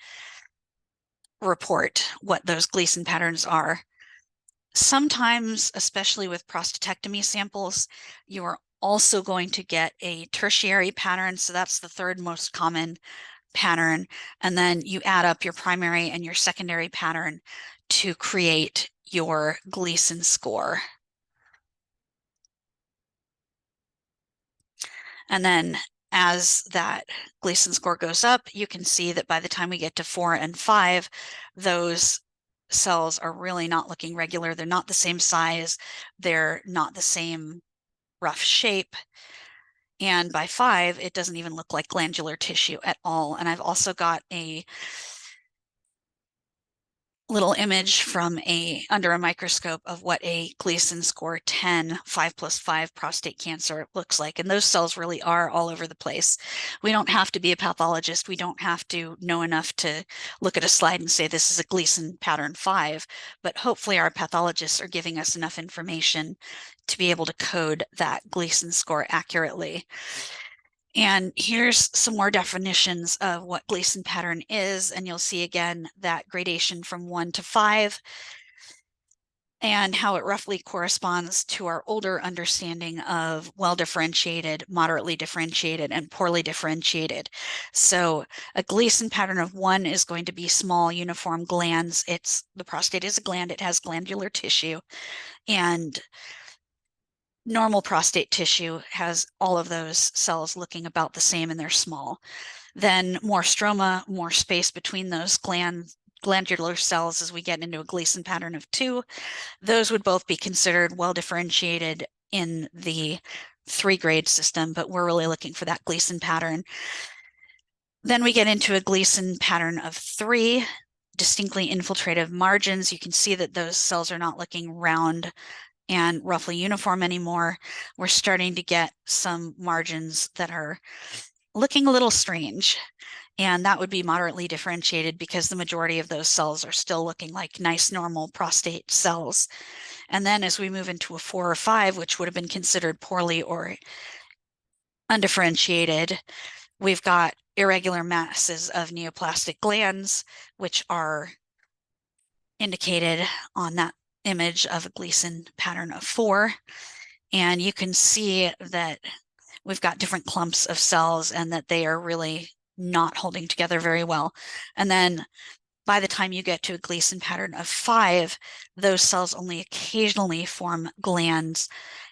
report what those Gleason patterns are. Sometimes, especially with prostatectomy samples, you're also going to get a tertiary pattern. So that's the third most common pattern. And then you add up your primary and your secondary pattern to create your Gleason score. And then as that Gleason score goes up, you can see that by the time we get to 4 and 5, those cells are really not looking regular. They're not the same size. They're not the same rough shape. And by 5, it doesn't even look like glandular tissue at all. And I've also got a little image from under a microscope of what a Gleason score 10 5+5 prostate cancer looks like. And those cells really are all over the place. We don't have to be a pathologist. We don't have to know enough to look at a slide and say this is a Gleason pattern 5, but hopefully our pathologists are giving us enough information to be able to code that Gleason score accurately. And here's some more definitions of what Gleason pattern is, and you'll see again that gradation from 1 to 5 and how it roughly corresponds to our older understanding of well-differentiated, moderately differentiated, and poorly differentiated. So a Gleason pattern of 1 is going to be small, uniform glands. The prostate is a gland, it has glandular tissue, and normal prostate tissue has all of those cells looking about the same and they're small. Then more stroma, more space between those glandular cells as we get into a Gleason pattern of 2. Those would both be considered well differentiated in the 3-grade system, but we're really looking for that Gleason pattern. Then we get into a Gleason pattern of 3, distinctly infiltrative margins. You can see that those cells are not looking round and roughly uniform anymore. We're starting to get some margins that are looking a little strange, and that would be moderately differentiated because the majority of those cells are still looking like nice normal prostate cells. And then as we move into a 4 or 5, which would have been considered poorly or undifferentiated, we've got irregular masses of neoplastic glands, which are indicated on that image of a Gleason pattern of 4. And you can see that we've got different clumps of cells and that they are really not holding together very well. And then by the time you get to a Gleason pattern of 5, those cells only occasionally form glands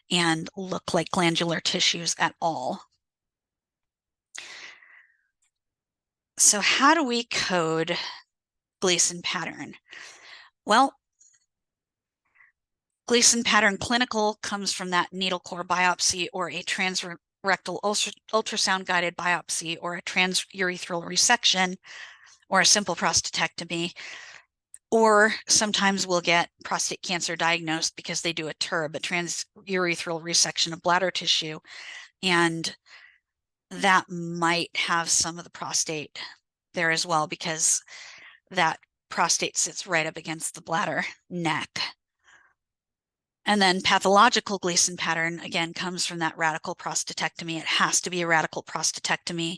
and look like glandular tissues at all. So how do we code Gleason pattern? Well, Gleason pattern clinical comes from that needle core biopsy or a transrectal ultrasound guided biopsy or a transurethral resection or a simple prostatectomy. Or sometimes we'll get prostate cancer diagnosed because they do a TURB, a transurethral resection of bladder tissue, and that might have some of the prostate there as well because that prostate sits right up against the bladder neck. And then pathological Gleason pattern, again, comes from that radical prostatectomy. It has to be a radical prostatectomy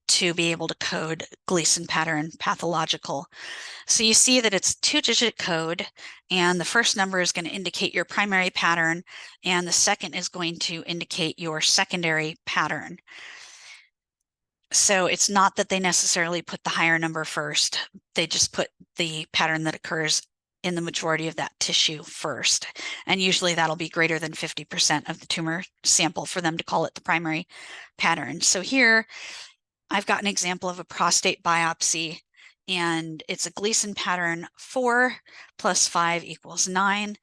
to be able to code Gleason pattern pathological. So you see that it's a 2-digit code, and the first number is going to indicate your primary pattern, and the second is going to indicate your secondary pattern. So it's not that they necessarily put the higher number first. They just put the pattern that occurs in the majority of that tissue first. And usually that'll be greater than 50% of the tumor sample for them to call it the primary pattern. So here I've got an example of a prostate biopsy, and it's a Gleason pattern 4 + 5 = 9.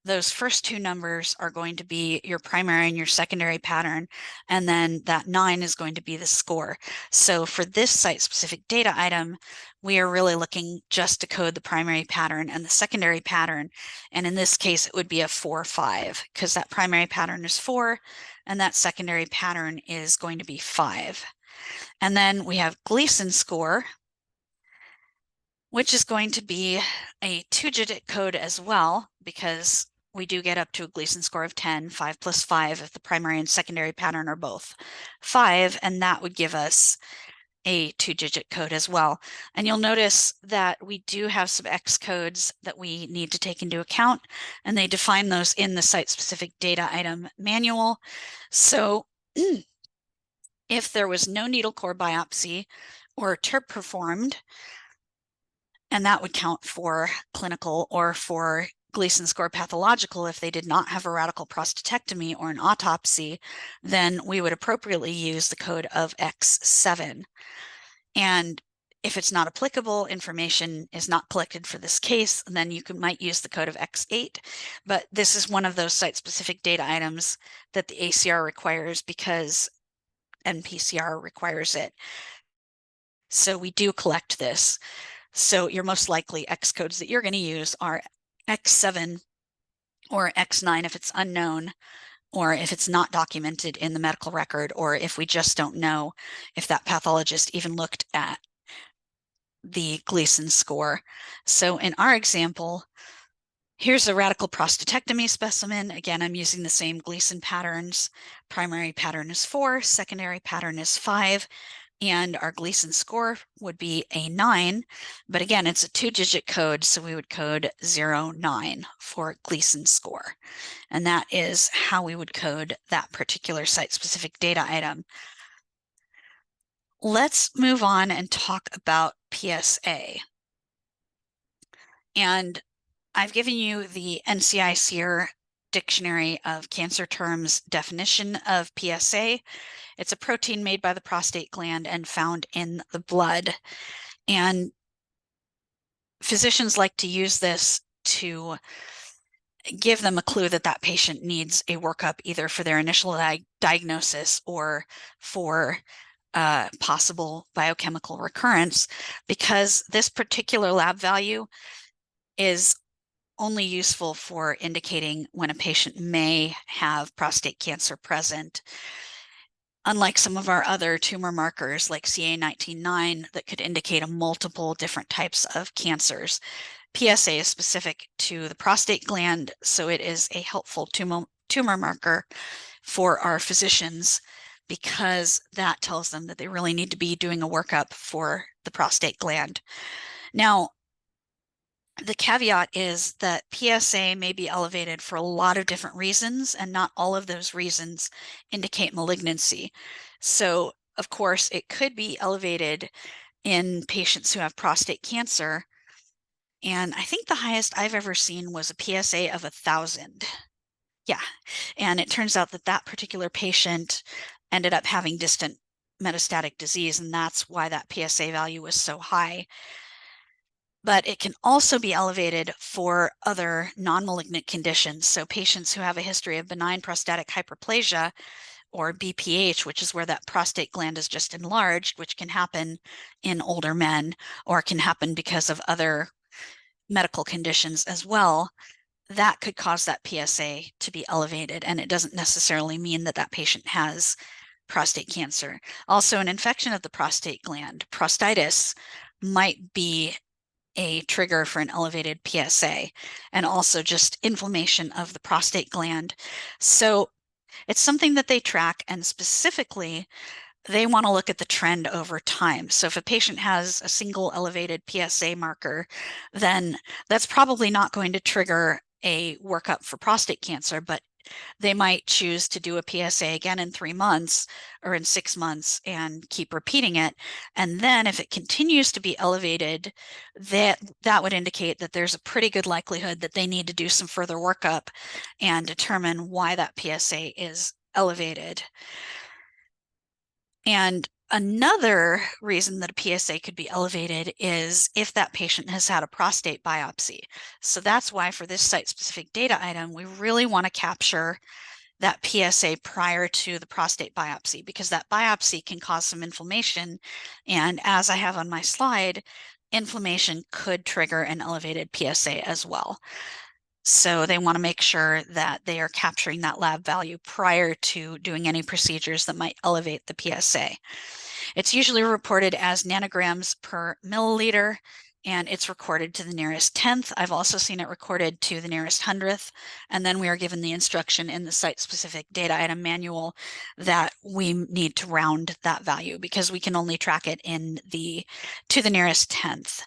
Those first 2 numbers are going to be your primary and your secondary pattern, and then that 9 is going to be the score. So for this site-specific data item, we are really looking just to code the primary pattern and the secondary pattern, and in this case, it would be a 4-5 because that primary pattern is 4, and that secondary pattern is going to be 5. And then we have Gleason score, which is going to be a 2-digit code as well, because we do get up to a Gleason score of 10, 5 + 5, if the primary and secondary pattern are both 5, and that would give us a 2-digit code as well. And you'll notice that we do have some X codes that we need to take into account, and they define those in the site-specific data item manual. So if there was no needle core biopsy or TURP performed, and that would count for clinical, or for Gleason score pathological if they did not have a radical prostatectomy or an autopsy, then we would appropriately use the code of X7. And If it's not applicable, information is not collected for this case, and then you might use the code of X8. But this is one of those site-specific data items that the ACR requires because NPCR requires it. So we do collect this. So your most likely X codes that you're going to use are X7 or X9 if it's unknown, or if it's not documented in the medical record, or if we just don't know if that pathologist even looked at the Gleason score. So in our example, here's a radical prostatectomy specimen. Again, I'm using the same Gleason patterns. Primary pattern is 4, secondary pattern is 5, and our Gleason score would be a 9. But again, it's a 2-digit code, so we would code 09 for Gleason score. And that is how we would code that particular site-specific data item. Let's move on and talk about PSA. And I've given you the NCI-SEER Dictionary of Cancer Terms definition of PSA. It's a protein made by the prostate gland and found in the blood. And physicians like to use this to give them a clue that that patient needs a workup either for their initial diagnosis or for possible biochemical recurrence, because this particular lab value is only useful for indicating when a patient may have prostate cancer present. Unlike some of our other tumor markers like CA19-9 that could indicate multiple different types of cancers, PSA is specific to the prostate gland, so it is a helpful tumor marker for our physicians because that tells them that they really need to be doing a workup for the prostate gland. Now, the caveat is that PSA may be elevated for a lot of different reasons, and not all of those reasons indicate malignancy. So, of course, it could be elevated in patients who have prostate cancer. And I think the highest I've ever seen was a PSA of 1,000. Yeah. And it turns out that that particular patient ended up having distant metastatic disease, and that's why that PSA value was so high. But it can also be elevated for other non-malignant conditions. So patients who have a history of benign prostatic hyperplasia, or BPH, which is where that prostate gland is just enlarged, which can happen in older men or can happen because of other medical conditions as well, that could cause that PSA to be elevated. And it doesn't necessarily mean that that patient has prostate cancer. Also, an infection of the prostate gland, prostatitis, might be a trigger for an elevated PSA, and also just inflammation of the prostate gland. So it's something that they track, and specifically, they want to look at the trend over time. So if a patient has a single elevated PSA marker, then that's probably not going to trigger a workup for prostate cancer, but they might choose to do a PSA again in 3 months or in 6 months and keep repeating it. And then if it continues to be elevated, that would indicate that there's a pretty good likelihood that they need to do some further workup and determine why that PSA is elevated. And another reason that a PSA could be elevated is if that patient has had a prostate biopsy. So that's why for this site-specific data item, we really want to capture that PSA prior to the prostate biopsy, because that biopsy can cause some inflammation. And as I have on my slide, inflammation could trigger an elevated PSA as well. So they want to make sure that they are capturing that lab value prior to doing any procedures that might elevate the PSA. It's usually reported as nanograms per milliliter, and it's recorded to the nearest 10th. I've also seen it recorded to the nearest 100th. And then we are given the instruction in the site-specific data item manual that we need to round that value because we can only track it to the nearest 10th.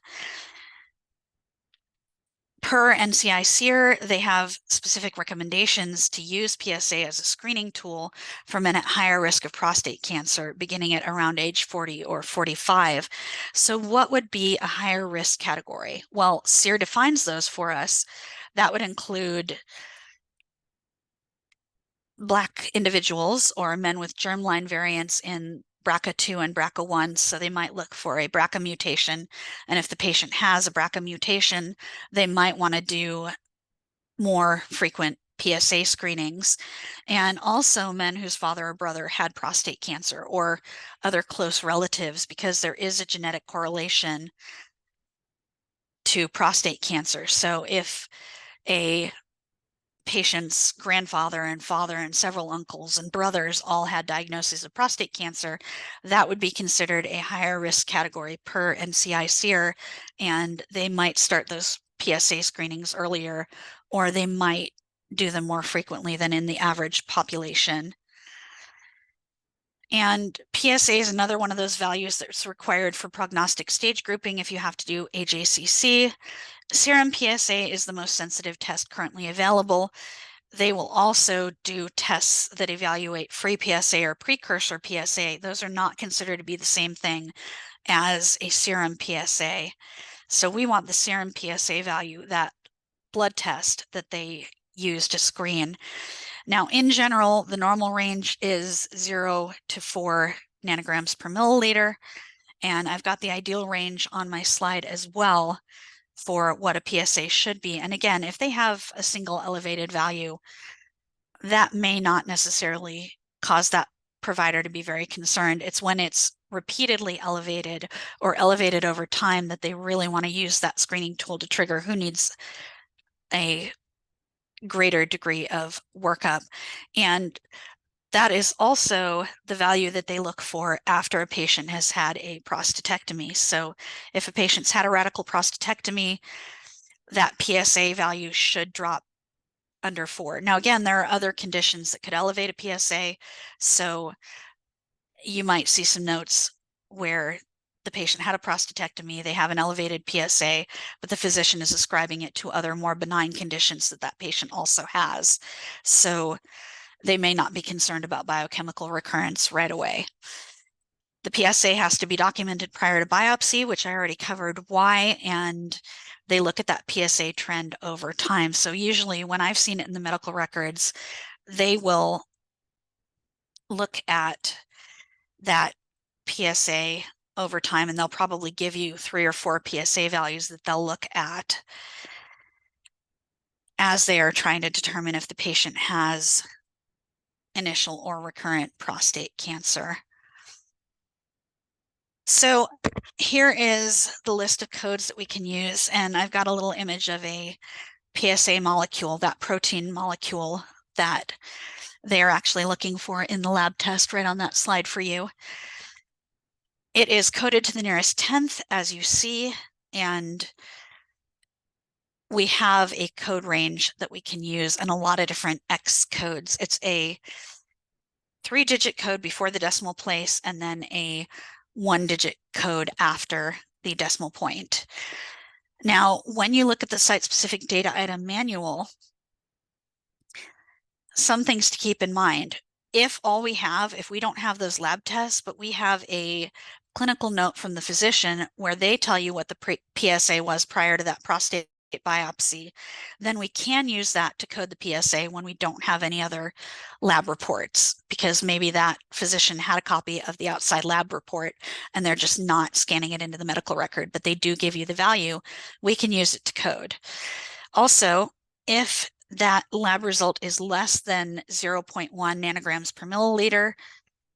Per NCI-SEER, they have specific recommendations to use PSA as a screening tool for men at higher risk of prostate cancer, beginning at around age 40 or 45. So what would be a higher risk category? Well, SEER defines those for us. That would include Black individuals or men with germline variants in BRCA2 and BRCA1, so they might look for a BRCA mutation. And if the patient has a BRCA mutation, they might want to do more frequent PSA screenings. And also men whose father or brother had prostate cancer or other close relatives, because there is a genetic correlation to prostate cancer. So if a patient's grandfather and father and several uncles and brothers all had diagnoses of prostate cancer, that would be considered a higher risk category per NCI-SEER, and they might start those PSA screenings earlier, or they might do them more frequently than in the average population. And PSA is another one of those values that's required for prognostic stage grouping if you have to do AJCC. Serum PSA is the most sensitive test currently available. They will also do tests that evaluate free PSA or precursor PSA. Those are not considered to be the same thing as a serum PSA. So we want the serum PSA value, that blood test that they use to screen. Now, in general, the normal range is 0 to 4 nanograms per milliliter. And I've got the ideal range on my slide as well for what a PSA should be. And again, if they have a single elevated value, that may not necessarily cause that provider to be very concerned. It's when it's repeatedly elevated or elevated over time that they really want to use that screening tool to trigger who needs a greater degree of workup. And that is also the value that they look for after a patient has had a prostatectomy. So if a patient's had a radical prostatectomy, that PSA value should drop under 4. Now, again, there are other conditions that could elevate a PSA. So you might see some notes where the patient had a prostatectomy, they have an elevated PSA, but the physician is ascribing it to other more benign conditions that that patient also has. So they may not be concerned about biochemical recurrence right away. The PSA has to be documented prior to biopsy, which I already covered why, and they look at that PSA trend over time. So usually when I've seen it in the medical records, they will look at that PSA over time, and they'll probably give you 3 or 4 PSA values that they'll look at as they are trying to determine if the patient has initial or recurrent prostate cancer. So here is the list of codes that we can use, and I've got a little image of a PSA molecule, that protein molecule that they are actually looking for in the lab test right on that slide for you. It is coded to the nearest 10th, as you see, and we have a code range that we can use and a lot of different X codes. It's a 3-digit code before the decimal place and then a 1-digit code after the decimal point. Now, when you look at the site-specific data item manual, some things to keep in mind. If we don't have those lab tests, but we have a clinical note from the physician where they tell you what the PSA was prior to that prostate biopsy, then we can use that to code the PSA when we don't have any other lab reports, because maybe that physician had a copy of the outside lab report and they're just not scanning it into the medical record, but they do give you the value. We can use it to code. Also, if that lab result is less than 0.1 nanograms per milliliter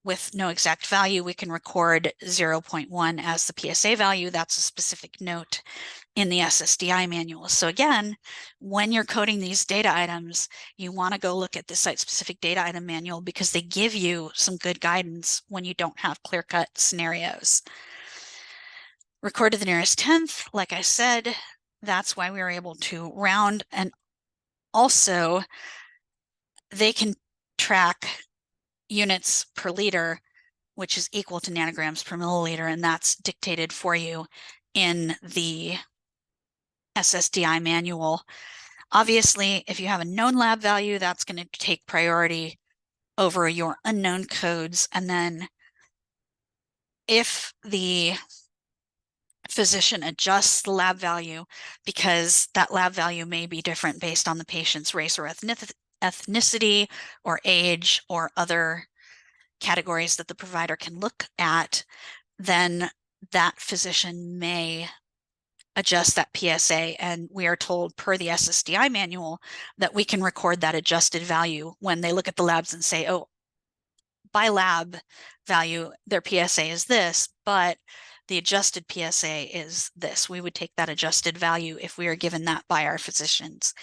with no exact value, we can record 0.1 as the PSA value. That's a specific note in the SSDI manual. So again, when you're coding these data items, you want to go look at the site-specific data item manual because they give you some good guidance when you don't have clear-cut scenarios. Record to the nearest 10th, like I said, that's why we were able to round, and also they can track units per liter, which is equal to nanograms per milliliter, and that's dictated for you in the SSDI manual. Obviously, if you have a known lab value, that's going to take priority over your unknown codes. And then if the physician adjusts the lab value, because that lab value may be different based on the patient's race or ethnicity or age or other categories that the provider can look at, then that physician may adjust that PSA. And we are told per the SSDI manual that we can record that adjusted value when they look at the labs and say, oh, by lab value, their PSA is this, but the adjusted PSA is this. We would take that adjusted value if we are given that by our physicians.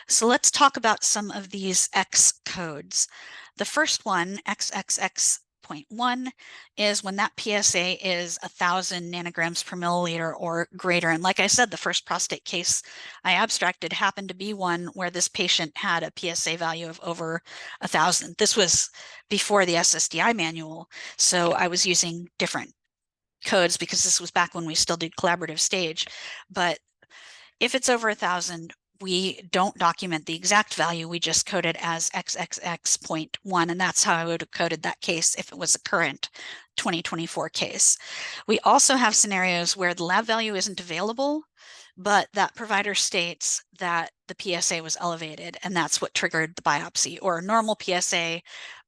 So let's talk about some of these X codes. The first one, XXX.1, is when that PSA is 1,000 nanograms per milliliter or greater. And like I said, the first prostate case I abstracted happened to be one where this patient had a PSA value of over 1,000. This was before the SSDI manual, so I was using different codes because this was back when we still did collaborative stage. But if it's over 1,000, we don't document the exact value. We just code it as XXX.1, and that's how I would have coded that case if it was a current 2024 case. We also have scenarios where the lab value isn't available, but that provider states that the PSA was elevated, and that's what triggered the biopsy, or a normal PSA,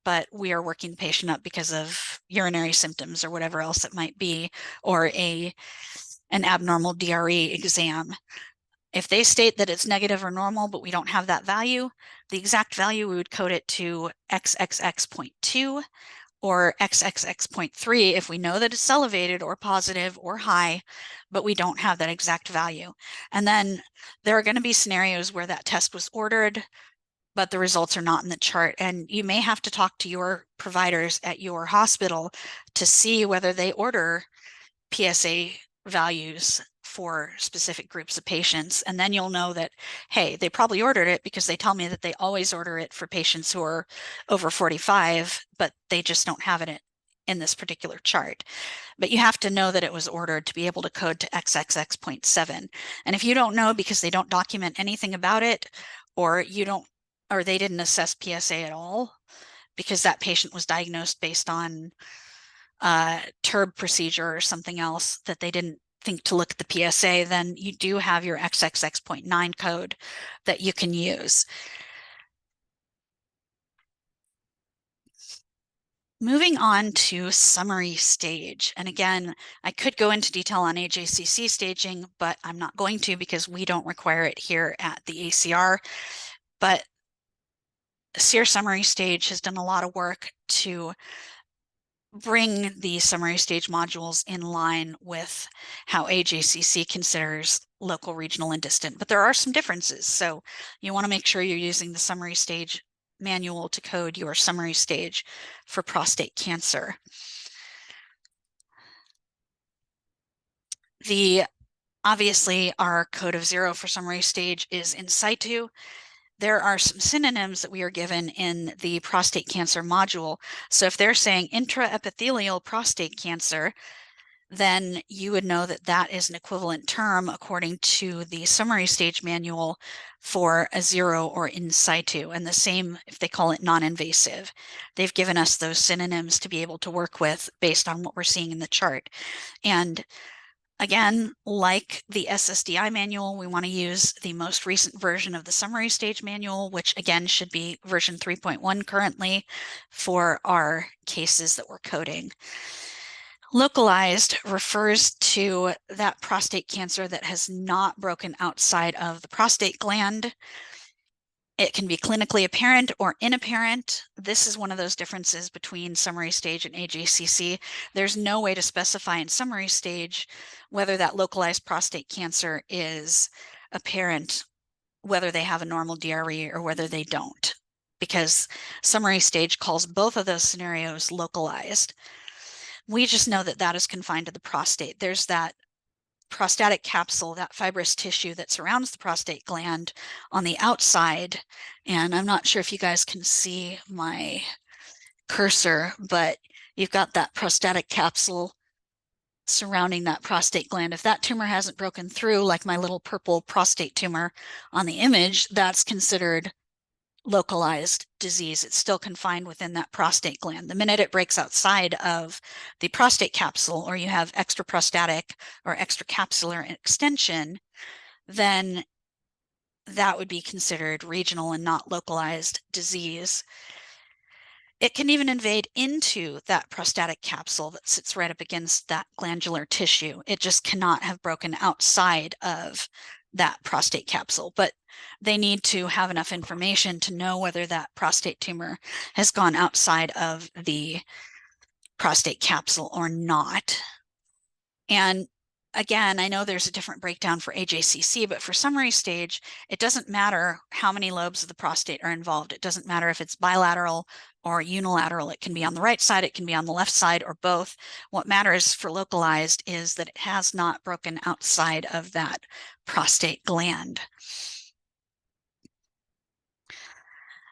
but we are working the patient up because of urinary symptoms or whatever else it might be, or an abnormal DRE exam. If they state that it's negative or normal, but we don't have that value, the exact value, we would code it to XXX.2 or XXX.3 if we know that it's elevated or positive or high, but we don't have that exact value. And then there are going to be scenarios where that test was ordered, but the results are not in the chart. And you may have to talk to your providers at your hospital to see whether they order PSA values for specific groups of patients. And then you'll know that, hey, they probably ordered it because they tell me that they always order it for patients who are over 45, but they just don't have it in this particular chart. But you have to know that it was ordered to be able to code to XXX.7. And if you don't know because they don't document anything about it, or they didn't assess PSA at all, because that patient was diagnosed based on TURB procedure or something else that they didn't think to look at the PSA, then you do have your XXX.9 code that you can use. Moving on to summary stage. And again, I could go into detail on AJCC staging, but I'm not going to because we don't require it here at the ACR. But SEER summary stage has done a lot of work to bring the summary stage modules in line with how AJCC considers local, regional, and distant. But there are some differences. So you want to make sure you're using the summary stage manual to code your summary stage for prostate cancer. Obviously, our code of 0 for summary stage is in situ. There are some synonyms that we are given in the prostate cancer module. So if they're saying intraepithelial prostate cancer, then you would know that that is an equivalent term according to the summary stage manual for a 0 or in situ, and the same if they call it non-invasive. They've given us those synonyms to be able to work with based on what we're seeing in the chart. And again, like the SSDI manual, we want to use the most recent version of the summary stage manual, which again should be version 3.1 currently for our cases that we're coding. Localized refers to that prostate cancer that has not broken outside of the prostate gland. It can be clinically apparent or inapparent. This is one of those differences between summary stage and AJCC. There's no way to specify in summary stage whether that localized prostate cancer is apparent, whether they have a normal DRE or whether they don't, because summary stage calls both of those scenarios localized. We just know that that is confined to the prostate. There's that prostatic capsule, that fibrous tissue that surrounds the prostate gland on the outside. And I'm not sure if you guys can see my cursor, but you've got that prostatic capsule surrounding that prostate gland. If that tumor hasn't broken through, like my little purple prostate tumor on the image, that's considered localized disease. It's still confined within that prostate gland. The minute it breaks outside of the prostate capsule, or you have extraprostatic or extracapsular extension, then that would be considered regional and not localized disease. It can even invade into that prostatic capsule that sits right up against that glandular tissue. It just cannot have broken outside of that prostate capsule, but they need to have enough information to know whether that prostate tumor has gone outside of the prostate capsule or not. And again, I know there's a different breakdown for AJCC, but for summary stage, it doesn't matter how many lobes of the prostate are involved. It doesn't matter if it's bilateral or unilateral. It can be on the right side, it can be on the left side, or both. What matters for localized is that it has not broken outside of that prostate gland.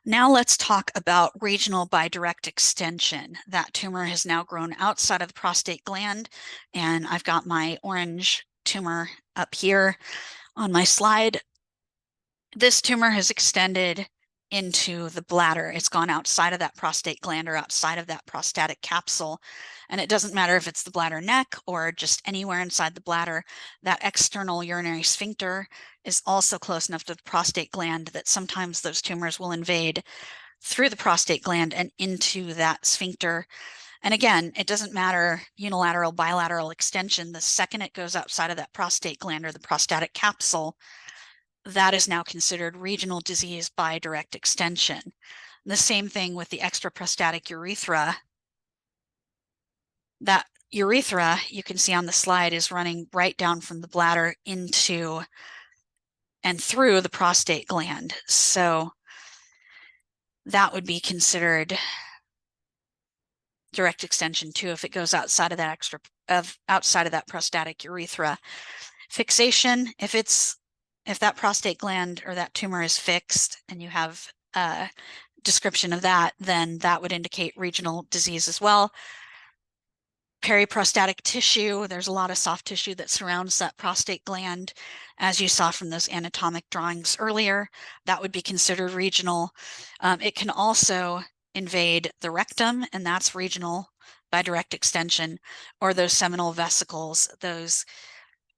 Now let's talk about regional by direct extension. That tumor has now grown outside of the prostate gland, and I've got my orange tumor up here on my slide. This tumor has extended into the bladder. It's gone outside of that prostate gland or outside of that prostatic capsule. And it doesn't matter if it's the bladder neck or just anywhere inside the bladder. That external urinary sphincter is also close enough to the prostate gland that sometimes those tumors will invade through the prostate gland and into that sphincter. And again, it doesn't matter unilateral, bilateral extension. The second it goes outside of that prostate gland or the prostatic capsule, that is now considered regional disease by direct extension. The same thing with the extraprostatic urethra. That urethra, you can see on the slide, is running right down from the bladder into and through the prostate gland. So that would be considered direct extension too if it goes outside of that prostatic urethra. Fixation, if that prostate gland or that tumor is fixed and you have a description of that, then that would indicate regional disease as well. Periprostatic tissue, there's a lot of soft tissue that surrounds that prostate gland. As you saw from those anatomic drawings earlier, that would be considered regional. It can also invade the rectum, and that's regional by direct extension, or those seminal vesicles, those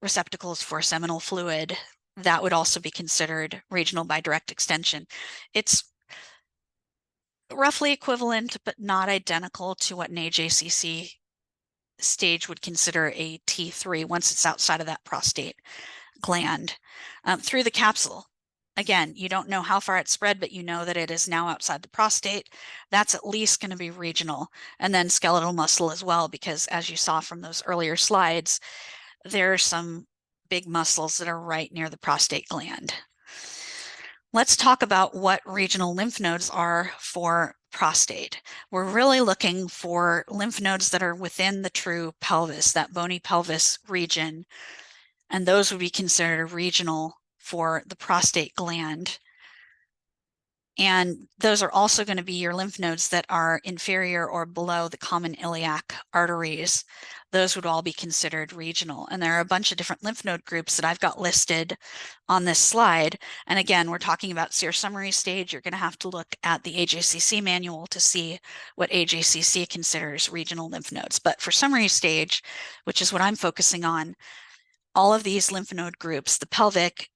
receptacles for seminal fluid, that would also be considered regional by direct extension. It's roughly equivalent, but not identical to what an AJCC stage would consider a T3 once it's outside of that prostate gland. Through the capsule, again, you don't know how far it's spread, but you know that it is now outside the prostate. That's at least going to be regional. And then skeletal muscle as well, because as you saw from those earlier slides, there are some big muscles that are right near the prostate gland. Let's talk about what regional lymph nodes are for prostate. We're really looking for lymph nodes that are within the true pelvis, that bony pelvis region, and those would be considered regional for the prostate gland. And those are also going to be your lymph nodes that are inferior or below the common iliac arteries. Those would all be considered regional. And there are a bunch of different lymph node groups that I've got listed on this slide. And again, we're talking about SEER summary stage. You're going to have to look at the AJCC manual to see what AJCC considers regional lymph nodes. But for summary stage, which is what I'm focusing on, all of these lymph node groups, the pelvic,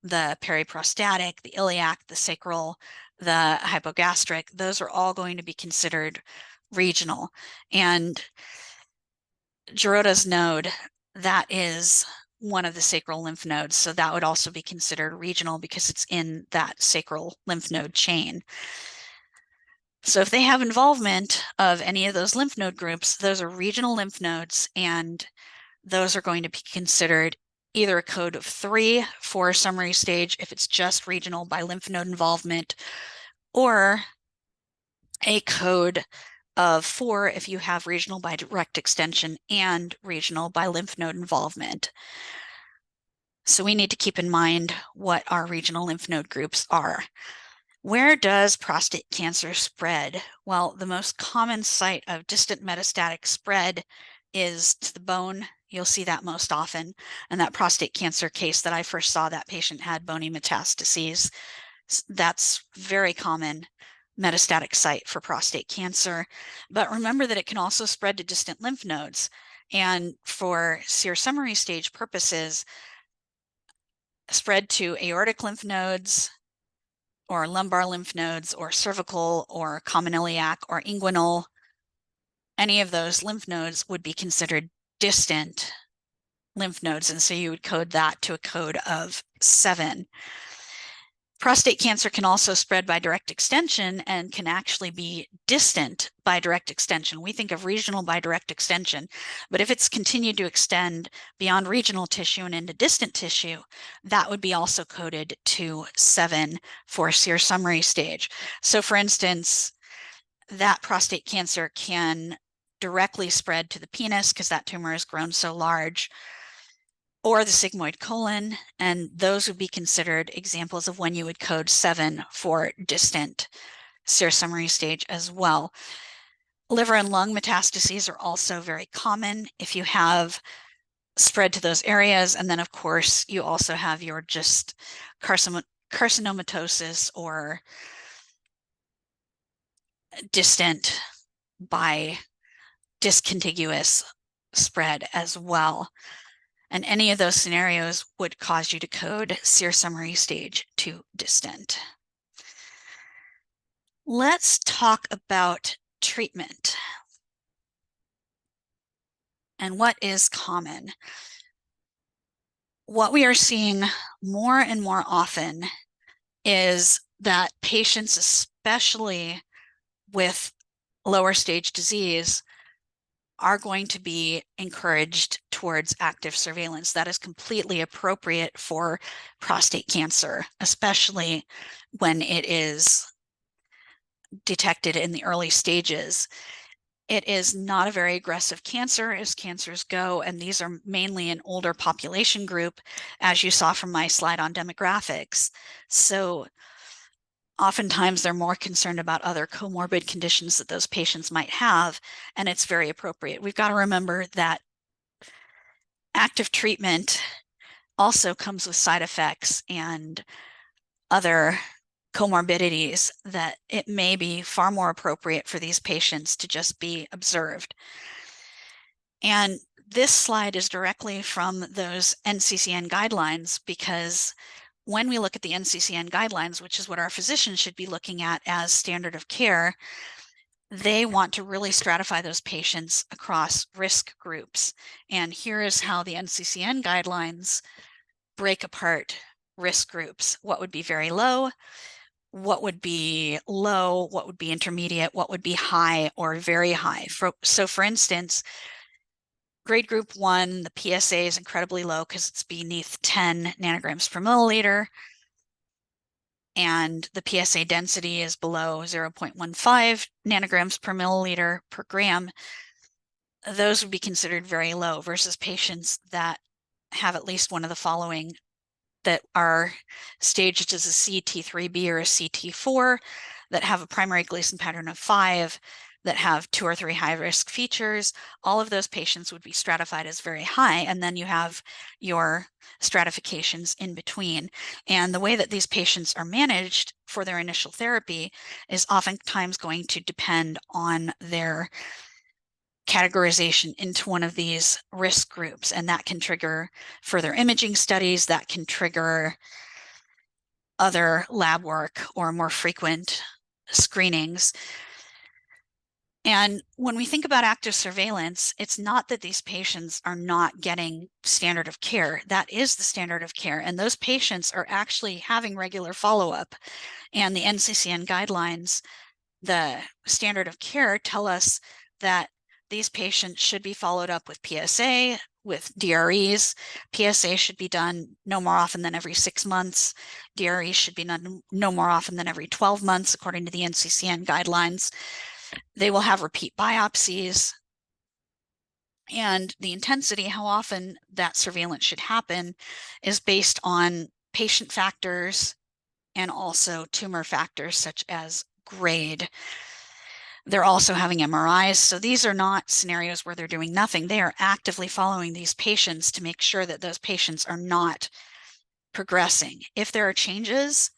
the periprostatic, the iliac, the sacral, the hypogastric, those are all going to be considered regional. And Gerota's node, that is one of the sacral lymph nodes. So that would also be considered regional because it's in that sacral lymph node chain. So if they have involvement of any of those lymph node groups, those are regional lymph nodes, and those are going to be considered either a code of 3 for summary stage if it's just regional by lymph node involvement, or a code of 4 if you have regional by direct extension and regional by lymph node involvement. So we need to keep in mind what our regional lymph node groups are. Where does prostate cancer spread? Well, the most common site of distant metastatic spread is to the bone. You'll see that most often. And that prostate cancer case that I first saw, that patient had bony metastases. That's very common metastatic site for prostate cancer. But remember that it can also spread to distant lymph nodes. And for SEER summary stage purposes, spread to aortic lymph nodes or lumbar lymph nodes or cervical or common iliac or inguinal, any of those lymph nodes would be considered distant lymph nodes. And so you would code that to a code of 7. Prostate cancer can also spread by direct extension and can actually be distant by direct extension. We think of regional by direct extension, but if it's continued to extend beyond regional tissue and into distant tissue, that would be also coded to 7 for SEER summary stage. So for instance, that prostate cancer can directly spread to the penis because that tumor has grown so large, or the sigmoid colon, and those would be considered examples of when you would code 7 for distant SEER summary stage as well. Liver and lung metastases are also very common if you have spread to those areas. And then, of course, you also have your just carcinomatosis or distant by discontiguous spread as well. And any of those scenarios would cause you to code SEER summary stage to distant. Let's talk about treatment and what is common. What we are seeing more and more often is that patients, especially with lower stage disease, are going to be encouraged towards active surveillance. That is completely appropriate for prostate cancer, especially when it is detected in the early stages. It is not a very aggressive cancer as cancers go, and these are mainly an older population group, as you saw from my slide on demographics. So oftentimes they're more concerned about other comorbid conditions that those patients might have, and it's very appropriate. We've got to remember that active treatment also comes with side effects and other comorbidities that it may be far more appropriate for these patients to just be observed. And this slide is directly from those NCCN guidelines, because when we look at the NCCN guidelines, which is what our physicians should be looking at as standard of care, they want to really stratify those patients across risk groups. And here is how the NCCN guidelines break apart risk groups. What would be very low, what would be low, what would be intermediate, what would be high or very high. So for instance, grade group 1, the PSA is incredibly low because it's beneath 10 nanograms per milliliter, and the PSA density is below 0.15 nanograms per milliliter per gram. Those would be considered very low versus patients that have at least one of the following, that are staged as a CT3B or a CT4, that have a primary Gleason pattern of 5, that have 2 or 3 high-risk features. All of those patients would be stratified as very high, and then you have your stratifications in between. And the way that these patients are managed for their initial therapy is oftentimes going to depend on their categorization into one of these risk groups, and that can trigger further imaging studies, that can trigger other lab work or more frequent screenings. And when we think about active surveillance, it's not that these patients are not getting standard of care. That is the standard of care, and those patients are actually having regular follow-up. And the NCCN guidelines, the standard of care, tell us that these patients should be followed up with PSA, with DREs. PSA should be done no more often than every 6 months. DREs should be done no more often than every 12 months, according to the NCCN guidelines. They will have repeat biopsies. And the intensity, how often that surveillance should happen, is based on patient factors and also tumor factors such as grade. They're also having MRIs. So these are not scenarios where they're doing nothing. They are actively following these patients to make sure that those patients are not progressing. If there are changes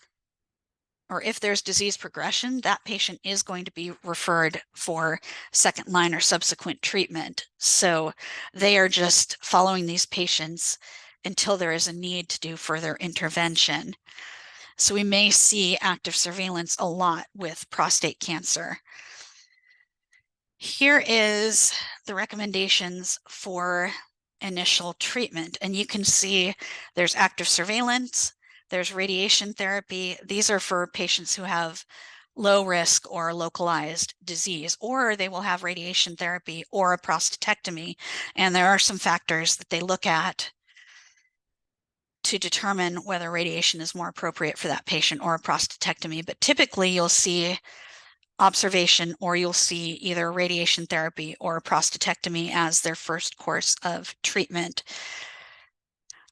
or if there's disease progression, that patient is going to be referred for second line or subsequent treatment. So they are just following these patients until there is a need to do further intervention. So we may see active surveillance a lot with prostate cancer. Here is the recommendations for initial treatment. And you can see there's active surveillance, there's radiation therapy. These are for patients who have low risk or localized disease, or they will have radiation therapy or a prostatectomy. And there are some factors that they look at to determine whether radiation is more appropriate for that patient or a prostatectomy. But typically you'll see observation, or you'll see either radiation therapy or a prostatectomy as their first course of treatment.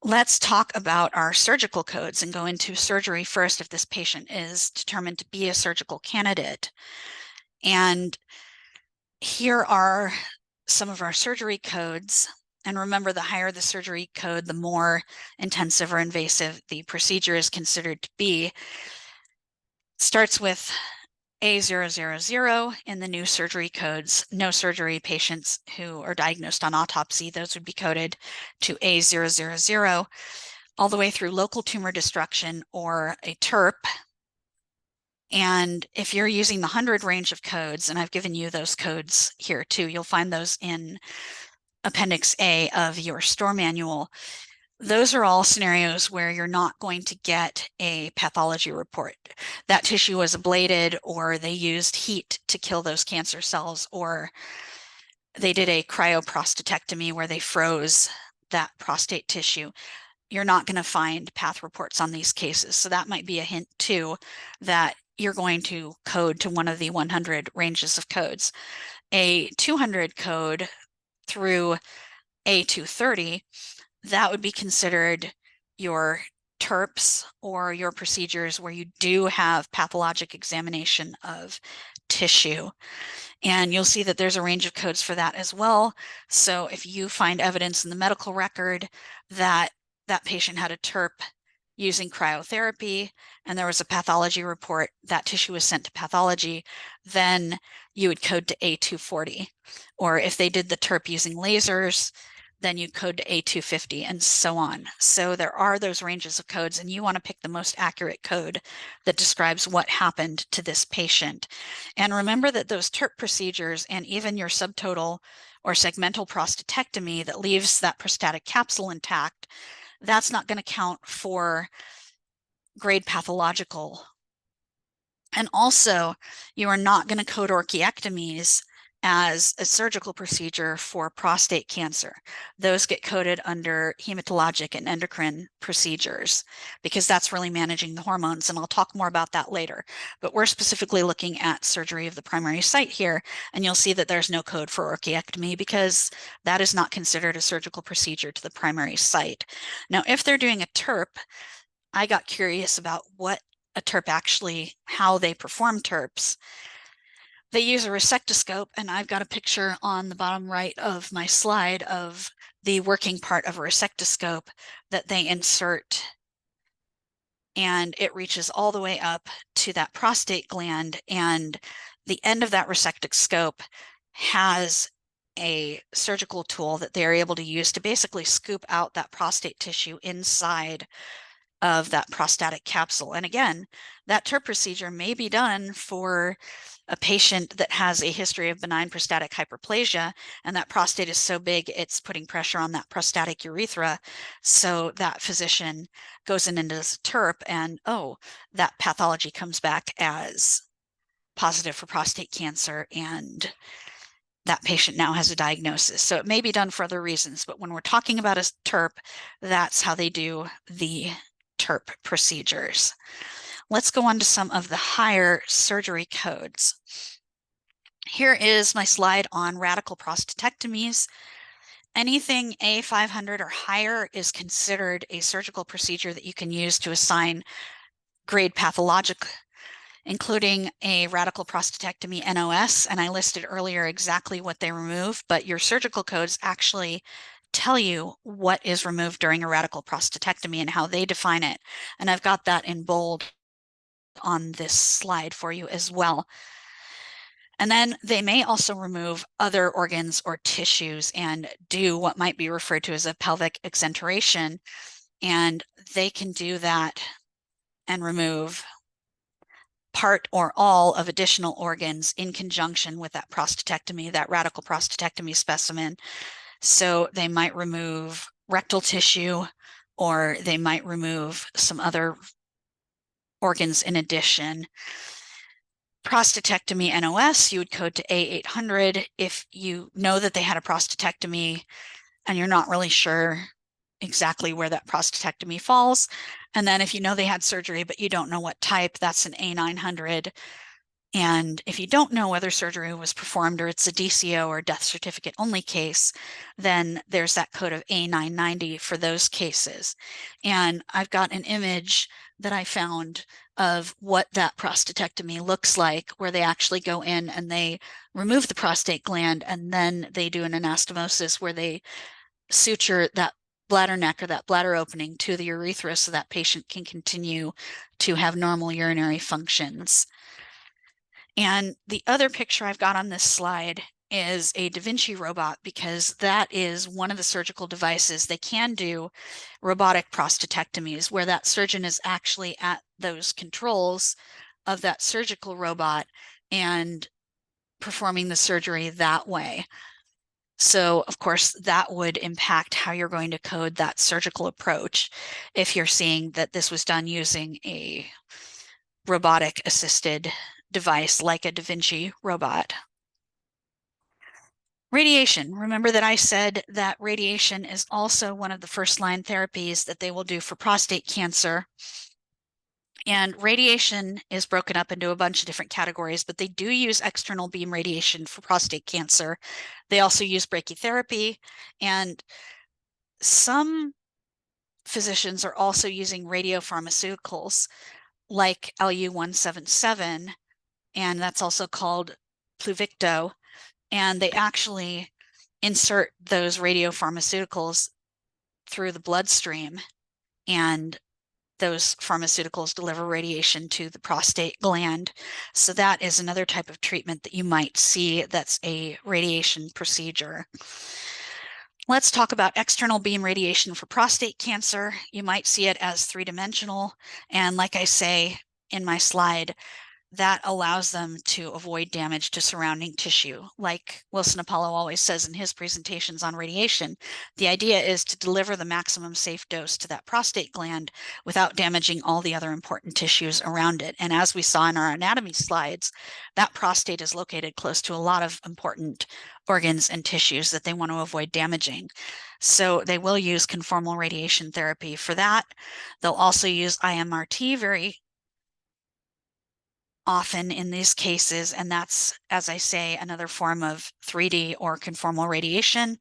Let's talk about our surgical codes and go into surgery first if this patient is determined to be a surgical candidate. And here are some of our surgery codes. And remember, the higher the surgery code, the more intensive or invasive the procedure is considered to be. It starts with A000 in the new surgery codes. No surgery patients who are diagnosed on autopsy, those would be coded to A000, all the way through local tumor destruction or a TURP. And if you're using the 100 range of codes, and I've given you those codes here too, you'll find those in Appendix A of your store manual. Those are all scenarios where you're not going to get a pathology report. That tissue was ablated, or they used heat to kill those cancer cells, or they did a cryoprostatectomy where they froze that prostate tissue. You're not going to find path reports on these cases. So that might be a hint too, that you're going to code to one of the 100 ranges of codes. A 200 code through A230, that would be considered your TURPs or your procedures where you do have pathologic examination of tissue. And you'll see that there's a range of codes for that as well. So if you find evidence in the medical record that that patient had a TURP using cryotherapy and there was a pathology report, that tissue was sent to pathology, then you would code to A240. Or if they did the TURP using lasers, then you code to A250 and so on. So there are those ranges of codes, and you want to pick the most accurate code that describes what happened to this patient. And remember that those TURP procedures and even your subtotal or segmental prostatectomy that leaves that prostatic capsule intact, that's not going to count for grade pathological. And also, you are not going to code orchiectomies as a surgical procedure for prostate cancer. Those get coded under hematologic and endocrine procedures because that's really managing the hormones, and I'll talk more about that later. But we're specifically looking at surgery of the primary site here, and you'll see that there's no code for orchiectomy because that is not considered a surgical procedure to the primary site. Now, if they're doing a TURP, I got curious about what a TURP actually, how they perform TURPs. They use a resectoscope, and I've got a picture on the bottom right of my slide of the working part of a resectoscope that they insert, and it reaches all the way up to that prostate gland, and the end of that resectoscope has a surgical tool that they're able to use to basically scoop out that prostate tissue inside of that prostatic capsule. And again, that TURP procedure may be done for a patient that has a history of benign prostatic hyperplasia, and that prostate is so big it's putting pressure on that prostatic urethra. So that physician goes in and does a TURP, and oh, that pathology comes back as positive for prostate cancer, and that patient now has a diagnosis. So it may be done for other reasons, but when we're talking about a TURP, that's how they do the TURP procedures. Let's go on to some of the higher surgery codes. Here is my slide on radical prostatectomies. Anything A500 or higher is considered a surgical procedure that you can use to assign grade pathologic, including a radical prostatectomy NOS. And I listed earlier exactly what they remove, but your surgical codes actually tell you what is removed during a radical prostatectomy and how they define it. And I've got that in bold on this slide for you as well. And then they may also remove other organs or tissues and do what might be referred to as a pelvic exenteration. And they can do that and remove part or all of additional organs in conjunction with that prostatectomy, that radical prostatectomy specimen. So they might remove rectal tissue, or they might remove some other organs in addition. Prostatectomy NOS, you would code to A800 if you know that they had a prostatectomy and you're not really sure exactly where that prostatectomy falls. And then if you know they had surgery, but you don't know what type, that's an A900. And if you don't know whether surgery was performed or it's a DCO or death certificate only case, then there's that code of A990 for those cases. And I've got an image that I found of what that prostatectomy looks like, where they actually go in and they remove the prostate gland, and then they do an anastomosis where they suture that bladder neck or that bladder opening to the urethra so that patient can continue to have normal urinary functions. And the other picture I've got on this slide is a Da Vinci robot, because that is one of the surgical devices. They can do robotic prostatectomies where that surgeon is actually at those controls of that surgical robot and performing the surgery that way. So, of course, that would impact how you're going to code that surgical approach if you're seeing that this was done using a robotic assisted device like a Da Vinci robot. Radiation. Remember that I said that radiation is also one of the first line therapies that they will do for prostate cancer. And radiation is broken up into a bunch of different categories, but they do use external beam radiation for prostate cancer. They also use brachytherapy, and some physicians are also using radiopharmaceuticals like Lu-177, and that's also called Pluvicto. And they actually insert those radiopharmaceuticals through the bloodstream, and those pharmaceuticals deliver radiation to the prostate gland. So that is another type of treatment that you might see that's a radiation procedure. Let's talk about external beam radiation for prostate cancer. You might see it as three-dimensional. And like I say in my slide, that allows them to avoid damage to surrounding tissue. Like Wilson Apollo always says in his presentations on radiation, the idea is to deliver the maximum safe dose to that prostate gland without damaging all the other important tissues around it. And as we saw in our anatomy slides, that prostate is located close to a lot of important organs and tissues that they want to avoid damaging. So they will use conformal radiation therapy for that. They'll also use IMRT very often in these cases, and that's, as I say, another form of 3D or conformal radiation.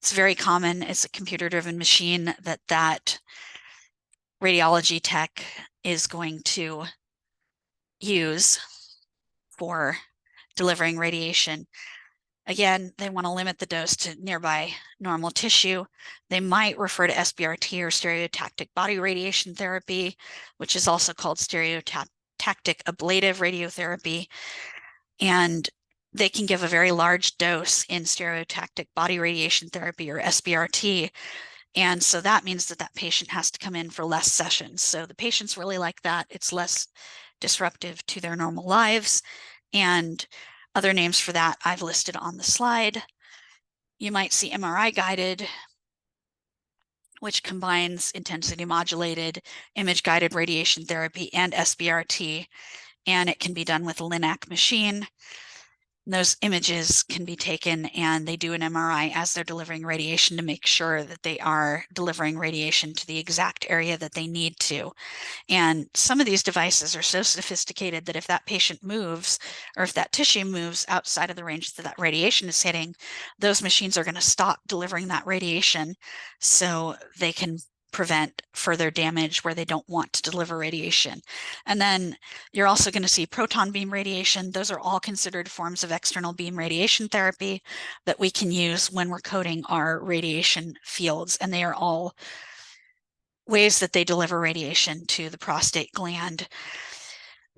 It's very common. It's a computer-driven machine that radiology tech is going to use for delivering radiation. Again, they want to limit the dose to nearby normal tissue. They might refer to SBRT or stereotactic body radiation therapy, which is also called stereotactic ablative radiotherapy, and they can give a very large dose in stereotactic body radiation therapy or SBRT, and so that means that that patient has to come in for less sessions. So the patients really like that. It's less disruptive to their normal lives, and other names for that I've listed on the slide. You might see MRI guided, which combines intensity modulated, image guided radiation therapy and SBRT, and it can be done with a LINAC machine. Those images can be taken and they do an MRI as they're delivering radiation to make sure that they are delivering radiation to the exact area that they need to. And some of these devices are so sophisticated that if that patient moves or if that tissue moves outside of the range that that radiation is hitting, those machines are going to stop delivering that radiation so they can prevent further damage where they don't want to deliver radiation. And then you're also going to see proton beam radiation. Those are all considered forms of external beam radiation therapy that we can use when we're coding our radiation fields, and they are all ways that they deliver radiation to the prostate gland.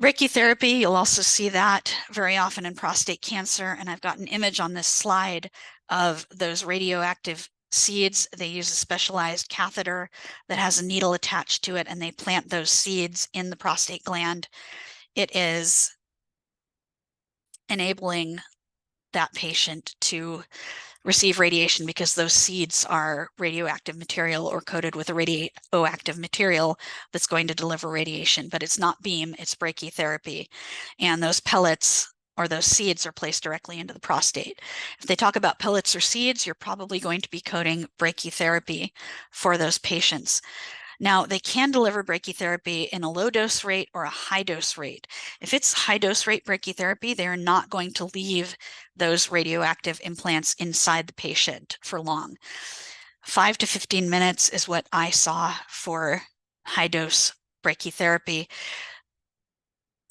Brachytherapy, you'll also see that very often in prostate cancer, and I've got an image on this slide of those radioactive seeds. They use a specialized catheter that has a needle attached to it, and they plant those seeds in the prostate gland. It is enabling that patient to receive radiation because those seeds are radioactive material or coated with a radioactive material that's going to deliver radiation, but it's not beam, it's brachytherapy. And those pellets or those seeds are placed directly into the prostate. If they talk about pellets or seeds, you're probably going to be coding brachytherapy for those patients. Now, they can deliver brachytherapy in a low dose rate or a high dose rate. If it's high dose rate brachytherapy, they're not going to leave those radioactive implants inside the patient for long. 5 to 15 minutes is what I saw for high dose brachytherapy.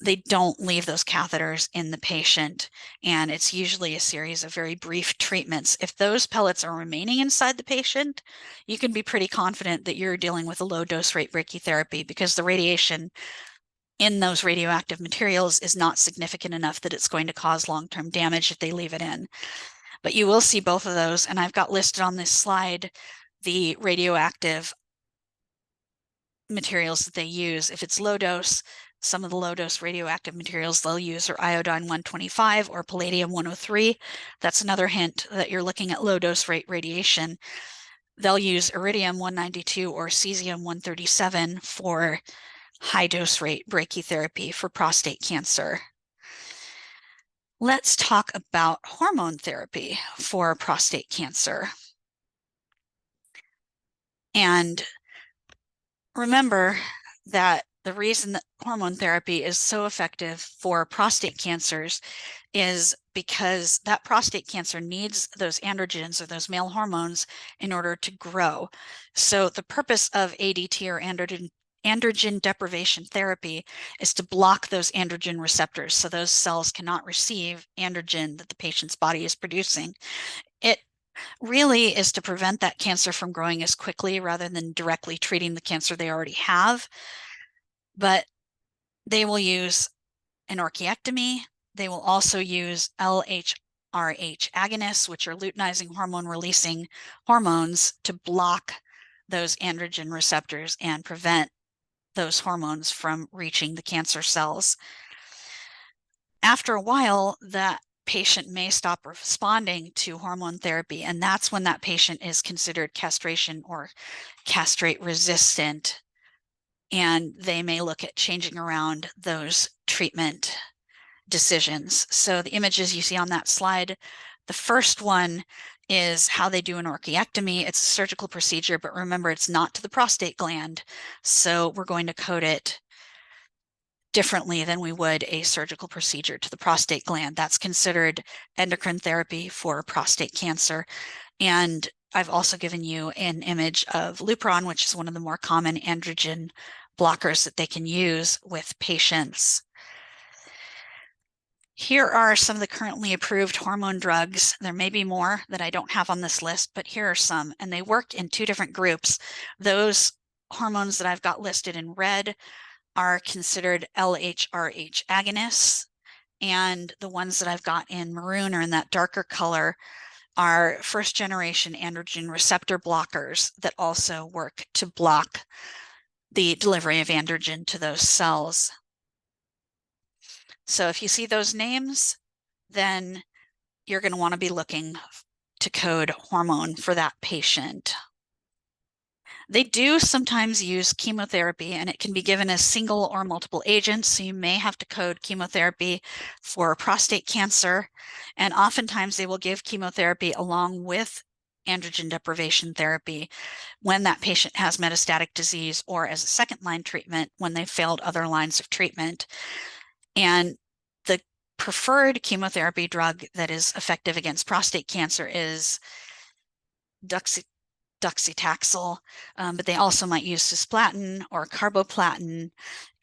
They don't leave those catheters in the patient, and it's usually a series of very brief treatments. If those pellets are remaining inside the patient, you can be pretty confident that you're dealing with a low dose rate brachytherapy because the radiation in those radioactive materials is not significant enough that it's going to cause long-term damage if they leave it in. But you will see both of those, and I've got listed on this slide the radioactive materials that they use. If it's low dose, some of the low dose radioactive materials they'll use are iodine 125 or palladium 103. That's another hint that you're looking at low dose rate radiation. They'll use iridium 192 or cesium 137 for high dose rate brachytherapy for prostate cancer. Let's talk about hormone therapy for prostate cancer. And remember that the reason that hormone therapy is so effective for prostate cancers is because that prostate cancer needs those androgens or those male hormones in order to grow. So the purpose of ADT or androgen deprivation therapy is to block those androgen receptors so those cells cannot receive androgen that the patient's body is producing. It really is to prevent that cancer from growing as quickly rather than directly treating the cancer they already have. But they will use an orchiectomy. They will also use LHRH agonists, which are luteinizing hormone releasing hormones, to block those androgen receptors and prevent those hormones from reaching the cancer cells. After a while, that patient may stop responding to hormone therapy, and that's when that patient is considered castration or castrate resistant, and they may look at changing around those treatment decisions. So the images you see on that slide, the first one is how they do an orchiectomy. It's a surgical procedure, but remember, it's not to the prostate gland, so we're going to code it differently than we would a surgical procedure to the prostate gland. That's considered endocrine therapy for prostate cancer. And I've also given you an image of Lupron, which is one of the more common androgen blockers that they can use with patients. Here are some of the currently approved hormone drugs. There may be more that I don't have on this list, but here are some, and they work in two different groups. Those hormones that I've got listed in red are considered LHRH agonists, and the ones that I've got in maroon or in that darker color are first generation androgen receptor blockers that also work to block the delivery of androgen to those cells. So if you see those names, then you're going to want to be looking to code hormone for that patient. They do sometimes use chemotherapy, and it can be given as single or multiple agents. So you may have to code chemotherapy for prostate cancer. And oftentimes they will give chemotherapy along with androgen deprivation therapy when that patient has metastatic disease or as a second line treatment when they've failed other lines of treatment. And the preferred chemotherapy drug that is effective against prostate cancer is docetaxel, but they also might use cisplatin or carboplatin.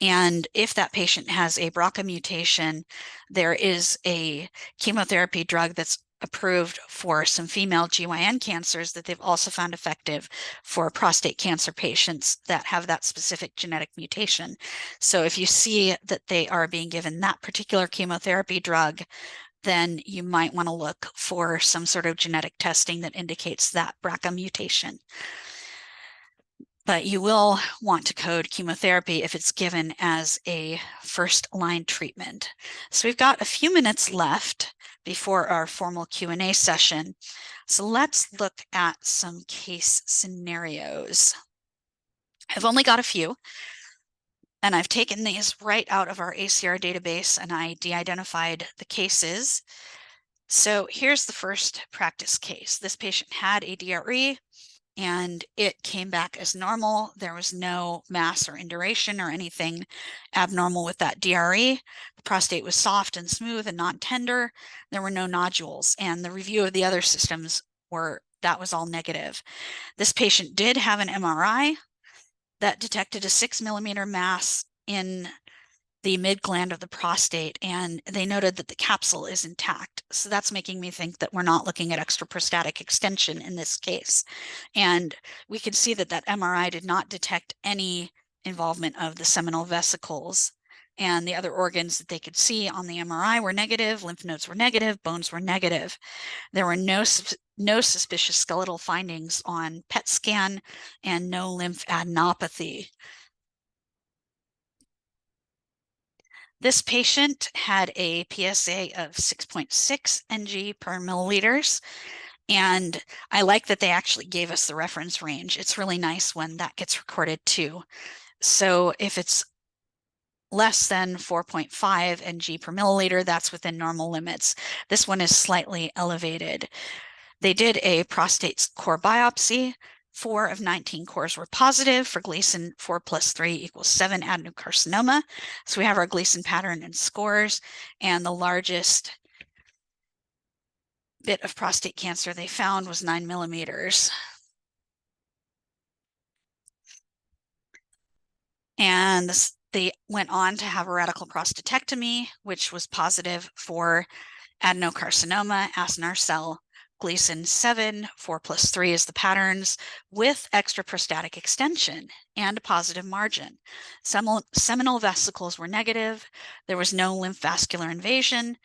And if that patient has a BRCA mutation, there is a chemotherapy drug that's approved for some female GYN cancers that they've also found effective for prostate cancer patients that have that specific genetic mutation. So if you see that they are being given that particular chemotherapy drug, then you might want to look for some sort of genetic testing that indicates that BRCA mutation. But you will want to code chemotherapy if it's given as a first-line treatment. So we've got a few minutes left before our formal Q&A session. So let's look at some case scenarios. I've only got a few, and I've taken these right out of our ACR database and I de-identified the cases. So here's the first practice case. This patient had a DRE and it came back as normal. There was no mass or induration or anything abnormal with that DRE. The prostate was soft and smooth and not tender. There were no nodules, and the review of the other systems that was all negative. This patient did have an MRI that detected a 6 millimeter mass in the mid gland of the prostate, and they noted that the capsule is intact. So that's making me think that we're not looking at extraprostatic extension in this case. And we could see that that MRI did not detect any involvement of the seminal vesicles, and the other organs that they could see on the MRI were negative, lymph nodes were negative, bones were negative. There were no suspicious skeletal findings on PET scan and no lymphadenopathy. This patient had a PSA of 6.6 ng per milliliters, and I like that they actually gave us the reference range. It's really nice when that gets recorded too. So if it's less than 4.5 ng per milliliter, that's within normal limits. This one is slightly elevated. They did a prostate core biopsy. 4 of 19 cores were positive for Gleason 4 + 3 = 7 adenocarcinoma. So we have our Gleason pattern and scores, and the largest bit of prostate cancer they found was 9 millimeters. And they went on to have a radical prostatectomy, which was positive for adenocarcinoma, acinar cell, Gleason 7, 4 + 3 is the patterns, with extraprostatic extension and a positive margin. Seminal vesicles were negative. There was no lymphovascular invasion.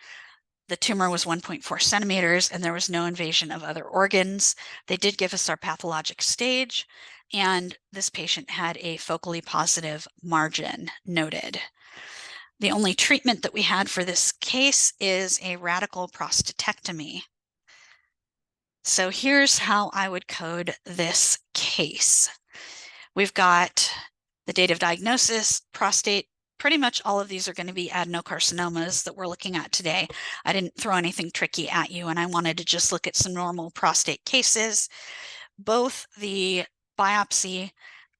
The tumor was 1.4 centimeters, and there was no invasion of other organs. They did give us our pathologic stage, and this patient had a focally positive margin noted. The only treatment that we had for this case is a radical prostatectomy. So here's how I would code this case. We've got the date of diagnosis, prostate. Pretty much all of these are going to be adenocarcinomas that we're looking at today. I didn't throw anything tricky at you, and I wanted to just look at some normal prostate cases. Both the biopsy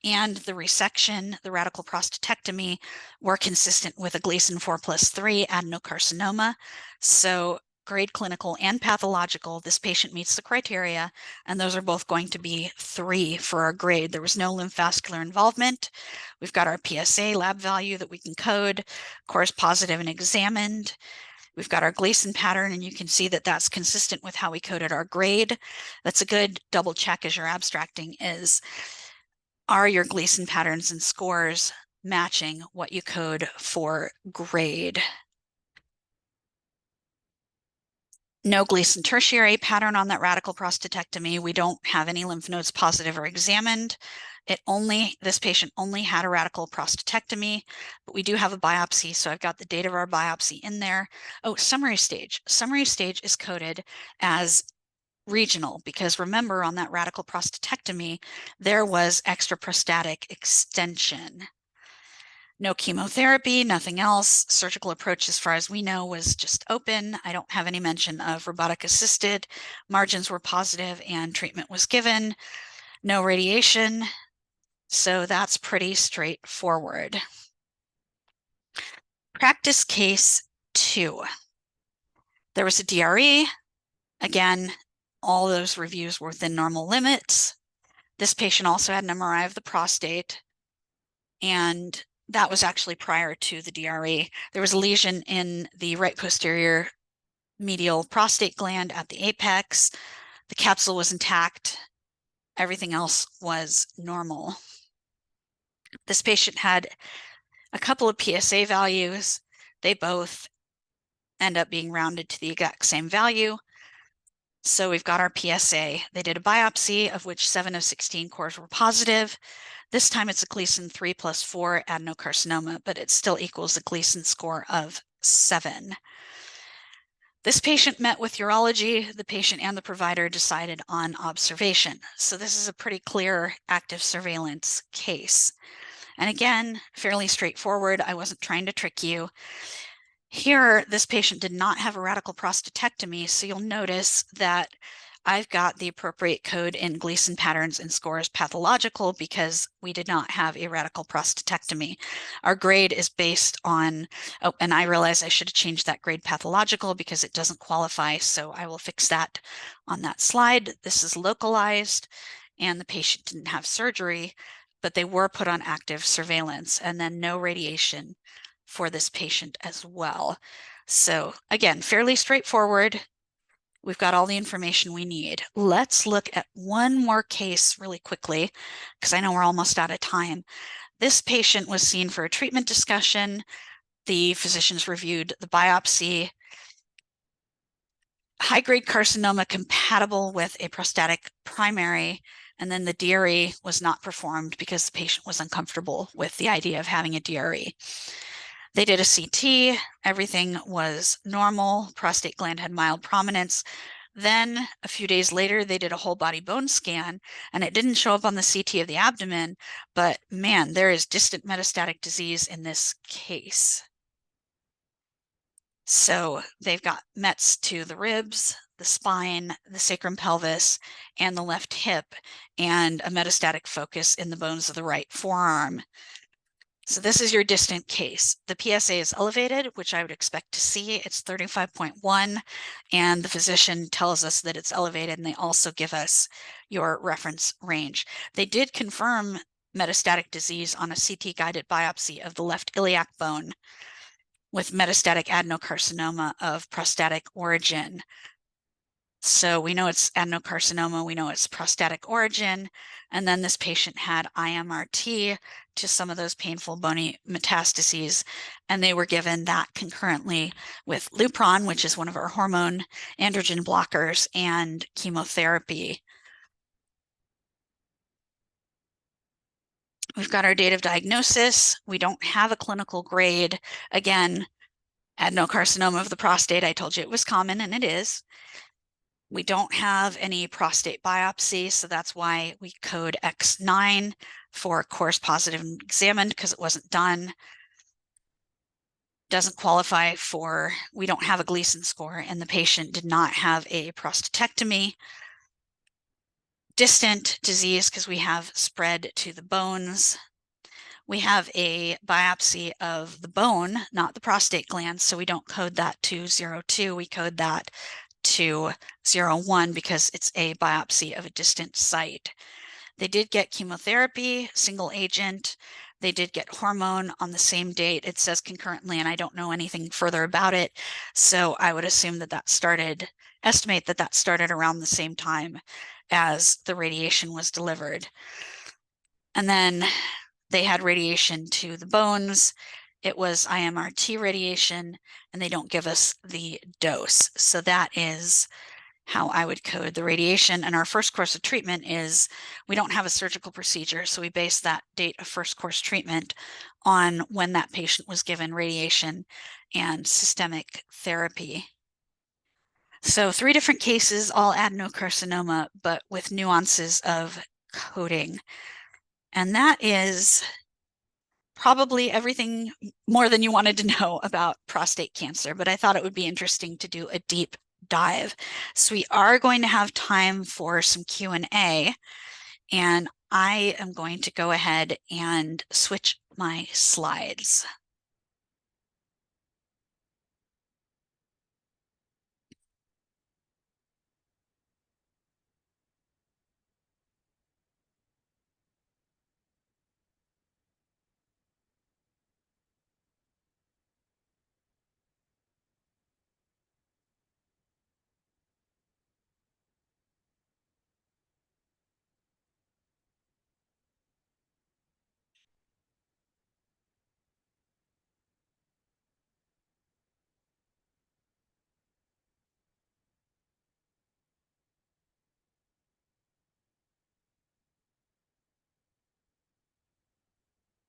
and the resection, the radical prostatectomy, were consistent with a Gleason 4 + 3 adenocarcinoma. So grade clinical and pathological, this patient meets the criteria, and those are both going to be 3 for our grade. There was no lymphovascular involvement. We've got our PSA lab value that we can code, cores positive and examined. We've got our Gleason pattern, and you can see that that's consistent with how we coded our grade. That's a good double check as you're abstracting is, are your Gleason patterns and scores matching what you code for grade? No Gleason tertiary pattern on that radical prostatectomy. We don't have any lymph nodes positive or examined. This patient only had a radical prostatectomy, but we do have a biopsy, so I've got the date of our biopsy in there. Oh, summary stage. Summary stage is coded as regional because remember on that radical prostatectomy, there was extraprostatic extension. No chemotherapy, nothing else. Surgical approach, as far as we know, was just open. I don't have any mention of robotic assisted. Margins were positive and treatment was given. No radiation. So that's pretty straightforward. Practice case 2. There was a DRE. Again, all those reviews were within normal limits. This patient also had an MRI of the prostate, and that was actually prior to the DRE. There was a lesion in the right posterior medial prostate gland at the apex. The capsule was intact. Everything else was normal. This patient had a couple of PSA values. They both end up being rounded to the exact same value. So we've got our PSA. They did a biopsy of which 7 of 16 cores were positive. This time it's a Gleason 3 plus 4 adenocarcinoma, but it still equals a Gleason score of 7. This patient met with urology. The patient and the provider decided on observation. So this is a pretty clear active surveillance case. And again, fairly straightforward. I wasn't trying to trick you. Here, this patient did not have a radical prostatectomy, so you'll notice that I've got the appropriate code in Gleason patterns and scores pathological because we did not have a radical prostatectomy. Our grade is based on, oh, and I realize I should have changed that grade pathological because it doesn't qualify, so I will fix that on that slide. This is localized, and the patient didn't have surgery, but they were put on active surveillance, and then no radiation for this patient as well. So again, fairly straightforward. We've got all the information we need. Let's look at one more case really quickly, because I know we're almost out of time. This patient was seen for a treatment discussion. The physicians reviewed the biopsy. High-grade carcinoma compatible with a prostatic primary, and then the DRE was not performed because the patient was uncomfortable with the idea of having a DRE. They did a CT, everything was normal, prostate gland had mild prominence. Then a few days later, they did a whole body bone scan, and it didn't show up on the CT of the abdomen, but man, there is distant metastatic disease in this case. So they've got mets to the ribs, the spine, the sacrum pelvis, and the left hip, and a metastatic focus in the bones of the right forearm. So this is your distant case. The PSA is elevated, which I would expect to see. It's 35.1, and the physician tells us that it's elevated, and they also give us your reference range. They did confirm metastatic disease on a CT-guided biopsy of the left iliac bone with metastatic adenocarcinoma of prostatic origin. So we know it's adenocarcinoma, we know it's prostatic origin, and then this patient had IMRT to some of those painful bony metastases, and they were given that concurrently with Lupron, which is one of our hormone androgen blockers, and chemotherapy. We've got our date of diagnosis. We don't have a clinical grade. Again, adenocarcinoma of the prostate, I told you it was common, and it is. We don't have any prostate biopsy, so that's why we code X9 for cores positive and examined because it wasn't done. Doesn't qualify for, we don't have a Gleason score, and the patient did not have a prostatectomy. Distant disease because we have spread to the bones. We have a biopsy of the bone, not the prostate gland, so we don't code that to 02, we code that to 01 because it's a biopsy of a distant site. They did get chemotherapy, single agent. They did get hormone on the same date. It says concurrently, and I don't know anything further about it. So I would assume that estimate that that started around the same time as the radiation was delivered. And then they had radiation to the bones. It was IMRT radiation, and they don't give us the dose. So that is how I would code the radiation. And our first course of treatment is, we don't have a surgical procedure, so we base that date of first course treatment on when that patient was given radiation and systemic therapy. So 3 different cases, all adenocarcinoma, but with nuances of coding. And that is probably everything more than you wanted to know about prostate cancer, but I thought it would be interesting to do a deep dive. So we are going to have time for some Q&A, and I am going to go ahead and switch my slides.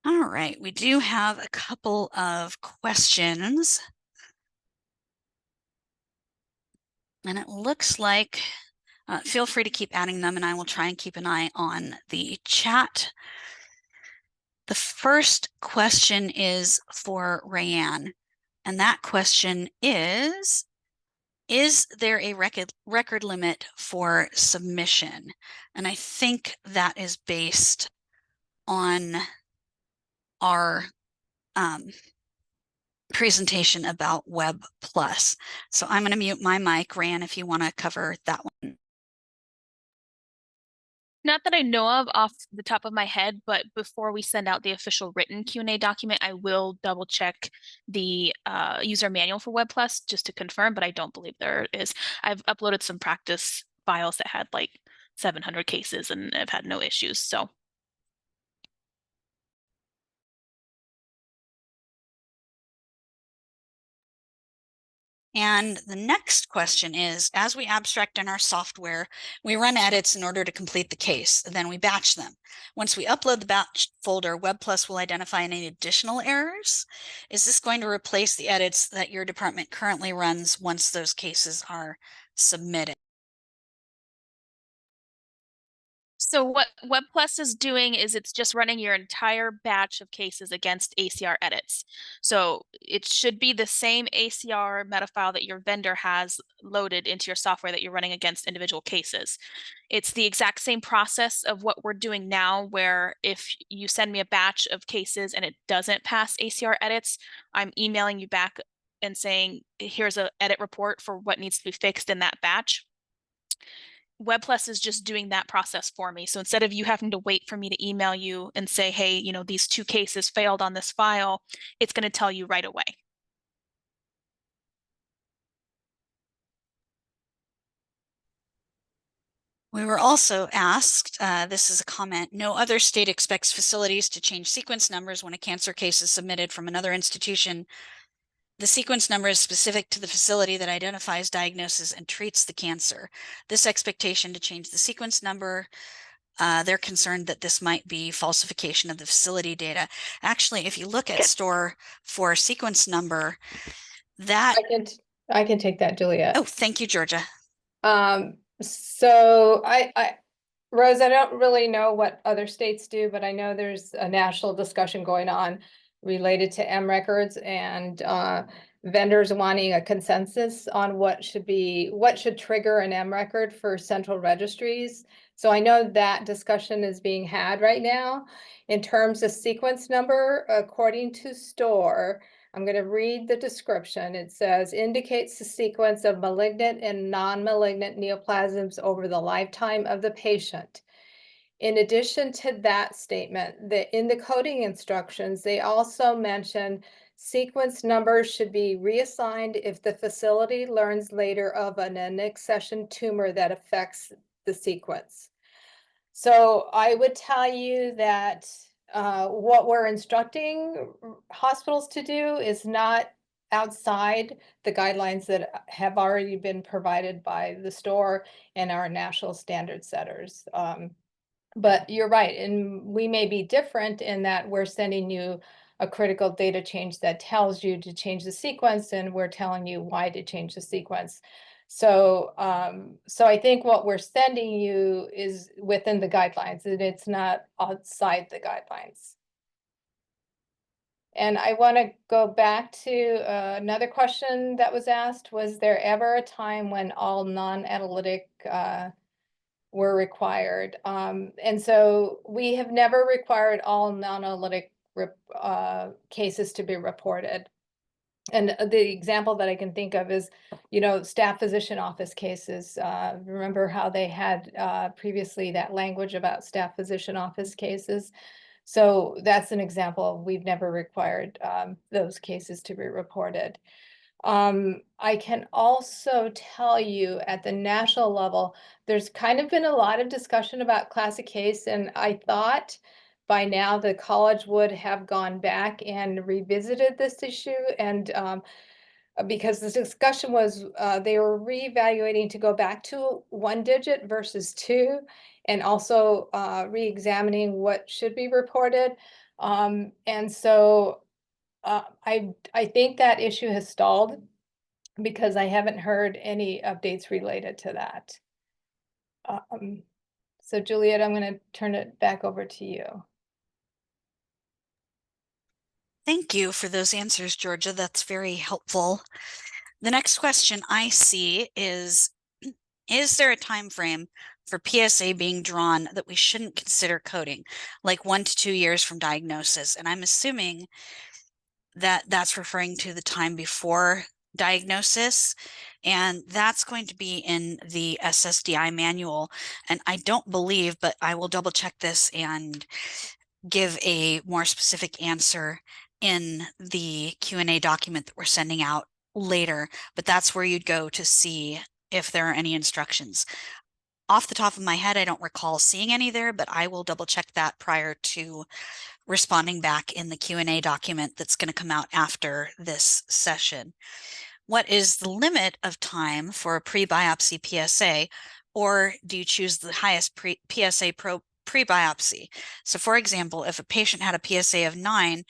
All right, we do have a couple of questions. And it looks like, feel free to keep adding them, and I will try and keep an eye on the chat. The first question is for Raeann, and that question is there a record limit for submission? And I think that is based on our presentation about WebPlus. So I'm going to mute my mic, Raeann, if you want to cover that one. Not that I know of off the top of my head, but before we send out the official written Q&A document, I will double check the user manual for WebPlus just to confirm, but I don't believe there is. I've uploaded some practice files that had like 700 cases and I've had no issues. So And the next question is, as we abstract in our software, we run edits in order to complete the case, then we batch them. Once we upload the batch folder, WebPlus will identify any additional errors. Is this going to replace the edits that your department currently runs once those cases are submitted? So what WebPlus is doing is it's just running your entire batch of cases against ACR edits. So it should be the same ACR meta file that your vendor has loaded into your software that you're running against individual cases. It's the exact same process of what we're doing now, where if you send me a batch of cases and it doesn't pass ACR edits, I'm emailing you back and saying, here's an edit report for what needs to be fixed in that batch. WebPlus is just doing that process for me. So instead of you having to wait for me to email you and say, hey, these 2 cases failed on this file, it's going to tell you right away. We were also asked, this is a comment, no other state expects facilities to change sequence numbers when a cancer case is submitted from another institution. The sequence number is specific to the facility that identifies, diagnoses, and treats the cancer. This expectation to change the sequence number, they're concerned that this might be falsification of the facility data. Actually, if you look at STOR for sequence number, that... I can take that, Juliet. Oh, thank you, Georgia. So Rose, I don't really know what other states do, but I know there's a national discussion going on related to M records and vendors wanting a consensus on what should trigger an M record for central registries. So I know that discussion is being had right now. In terms of sequence number, according to STOR, I'm going to read the description. It says, indicates the sequence of malignant and non-malignant neoplasms over the lifetime of the patient. In addition to that statement, in the coding instructions, they also mention sequence numbers should be reassigned if the facility learns later of an annexation tumor that affects the sequence. So I would tell you that what we're instructing hospitals to do is not outside the guidelines that have already been provided by the STOR and our national standard setters. But you're right, and we may be different in that we're sending you a critical data change that tells you to change the sequence, and we're telling you why to change the sequence. So, so I think what we're sending you is within the guidelines, and it's not outside the guidelines. And I want to go back to another question that was asked. Was there ever a time when all non-analytic were required? And so we have never required all non-analytic cases to be reported. And the example that I can think of is, staff physician office cases. Remember how they had previously that language about staff physician office cases? So that's an example. We've never required those cases to be reported. I can also tell you at the national level, there's kind of been a lot of discussion about classic case, and I thought by now the college would have gone back and revisited this issue, and because the discussion was they were reevaluating to go back to 1 digit versus 2, and also re-examining what should be reported. And so I think that issue has stalled because I haven't heard any updates related to that. So Juliet, I'm going to turn it back over to you. Thank you for those answers, Georgia. That's very helpful. The next question I see is there a time frame for PSA being drawn that we shouldn't consider coding, like 1 to 2 years from diagnosis? And I'm assuming that that's referring to the time before diagnosis, and that's going to be in the SSDI manual. And I don't believe, but I will double check this and give a more specific answer in the Q&A document that we're sending out later, but that's where you'd go to see if there are any instructions. Off the top of my head, I don't recall seeing any there, but I will double check that prior to responding back in the Q&A document that's going to come out after this session. What is the limit of time for a pre-biopsy PSA, or do you choose the highest PSA pre-biopsy? So for example, if a patient had a PSA of 9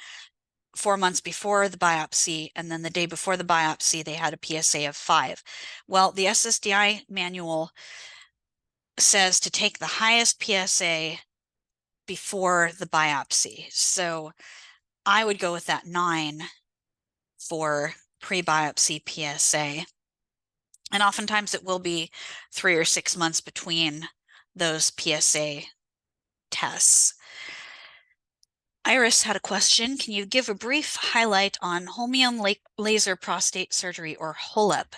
4 months before the biopsy, and then the day before the biopsy, they had a PSA of 5. Well, the SSDI manual says to take the highest PSA before the biopsy. So I would go with that 9 for pre-biopsy PSA. And oftentimes it will be 3 or 6 months between those PSA tests. Iris had a question. Can you give a brief highlight on holmium laser prostate surgery, or HOLEP?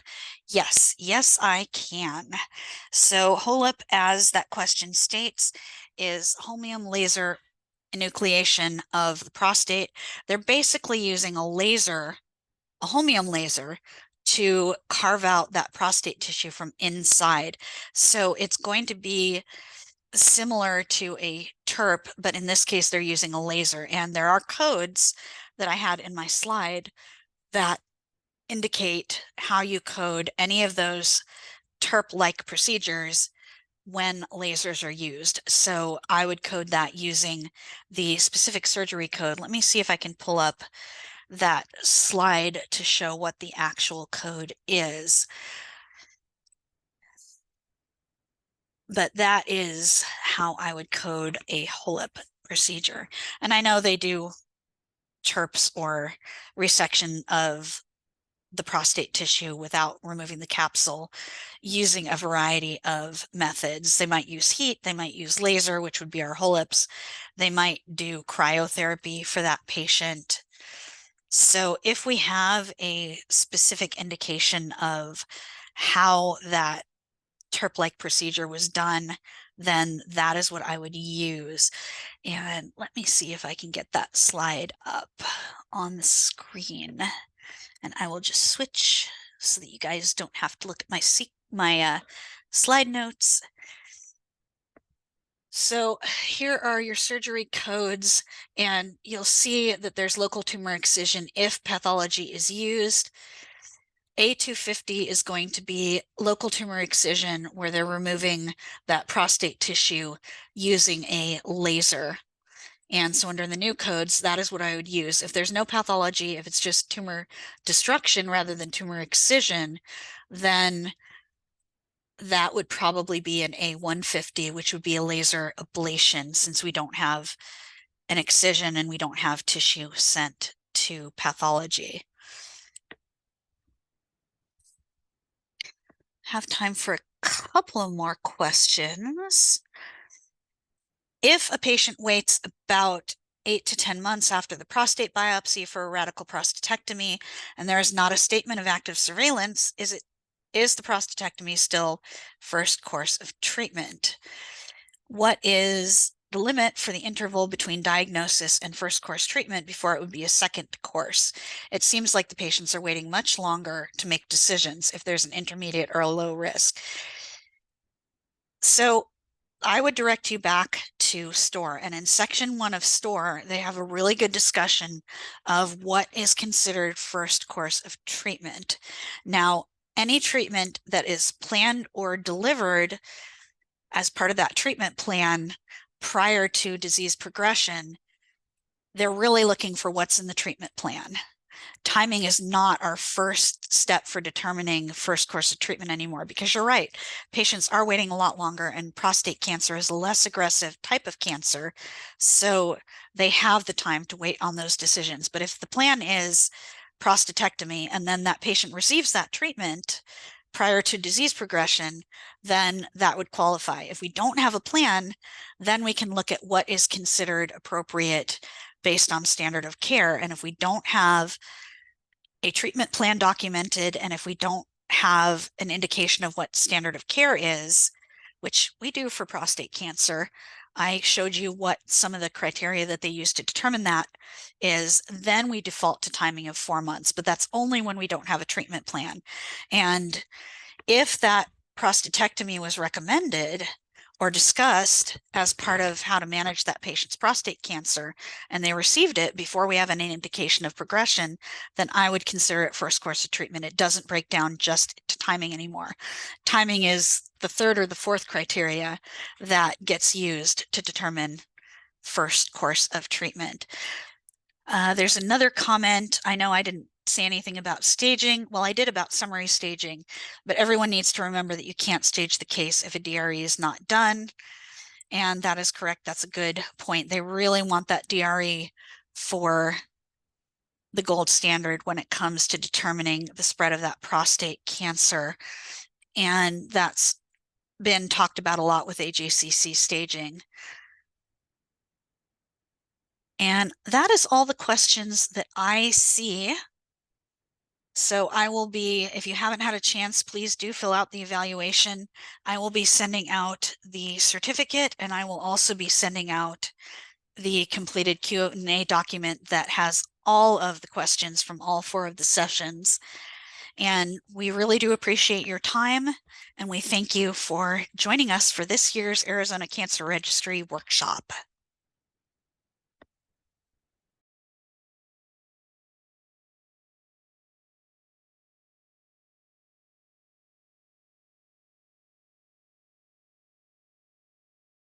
Yes, I can. So HOLEP, as that question states, is holmium laser enucleation of the prostate. They're basically using a laser, a holmium laser, to carve out that prostate tissue from inside. So it's going to be similar to a TURP, but in this case, they're using a laser. And there are codes that I had in my slide that indicate how you code any of those TURP-like procedures when lasers are used. So I would code that using the specific surgery code. Let me see if I can pull up that slide to show what the actual code is. But that is how I would code a HOLEP procedure. And I know they do TURPs, or resection of the prostate tissue without removing the capsule, using a variety of methods. They might use heat, they might use laser, which would be our HOLEPs. They might do cryotherapy for that patient. So if we have a specific indication of how that TURP-like procedure was done, then that is what I would use. And let me see if I can get that slide up on the screen. And I will just switch so that you guys don't have to look at my slide notes. So here are your surgery codes, and you'll see that there's local tumor excision if pathology is used. A250 is going to be local tumor excision, where they're removing that prostate tissue using a laser. And so under the new codes, that is what I would use. If there's no pathology, if it's just tumor destruction rather than tumor excision, then that would probably be an A150, which would be a laser ablation, since we don't have an excision and we don't have tissue sent to pathology. Have time for a couple of more questions. If a patient waits about 8 to 10 months after the prostate biopsy for a radical prostatectomy, and there is not a statement of active surveillance, is the prostatectomy still first course of treatment? What is the limit for the interval between diagnosis and first course treatment before it would be a second course? It seems like the patients are waiting much longer to make decisions if there's an intermediate or a low risk. So I would direct you back to STORE, and in section 1 of STORE, they have a really good discussion of what is considered first course of treatment. Now, any treatment that is planned or delivered as part of that treatment plan prior to disease progression, they're really looking for what's in the treatment plan. Timing is not our first step for determining first course of treatment anymore, because you're right, patients are waiting a lot longer, and prostate cancer is a less aggressive type of cancer, so they have the time to wait on those decisions. But if the plan is prostatectomy and then that patient receives that treatment prior to disease progression, then that would qualify. If we don't have a plan, then we can look at what is considered appropriate based on standard of care. And if we don't have a treatment plan documented, and if we don't have an indication of what standard of care is, which we do for prostate cancer, I showed you what some of the criteria that they use to determine that is, then we default to timing of 4 months, but that's only when we don't have a treatment plan. And if that prostatectomy was recommended or discussed as part of how to manage that patient's prostate cancer, and they received it before we have any indication of progression, then I would consider it first course of treatment. It doesn't break down just to timing anymore. Timing is the third or the fourth criteria that gets used to determine first course of treatment. There's another comment. I know I didn't say anything about staging. Well, I did about summary staging, but everyone needs to remember that you can't stage the case if a DRE is not done. And that is correct. That's a good point. They really want that DRE for the gold standard when it comes to determining the spread of that prostate cancer. And that's been talked about a lot with AJCC staging. And that is all the questions that I see. So I will be, if you haven't had a chance, please do fill out the evaluation. I will be sending out the certificate, and I will also be sending out the completed Q&A document that has all of the questions from all 4 of the sessions. And we really do appreciate your time, and we thank you for joining us for this year's Arizona Cancer Registry workshop.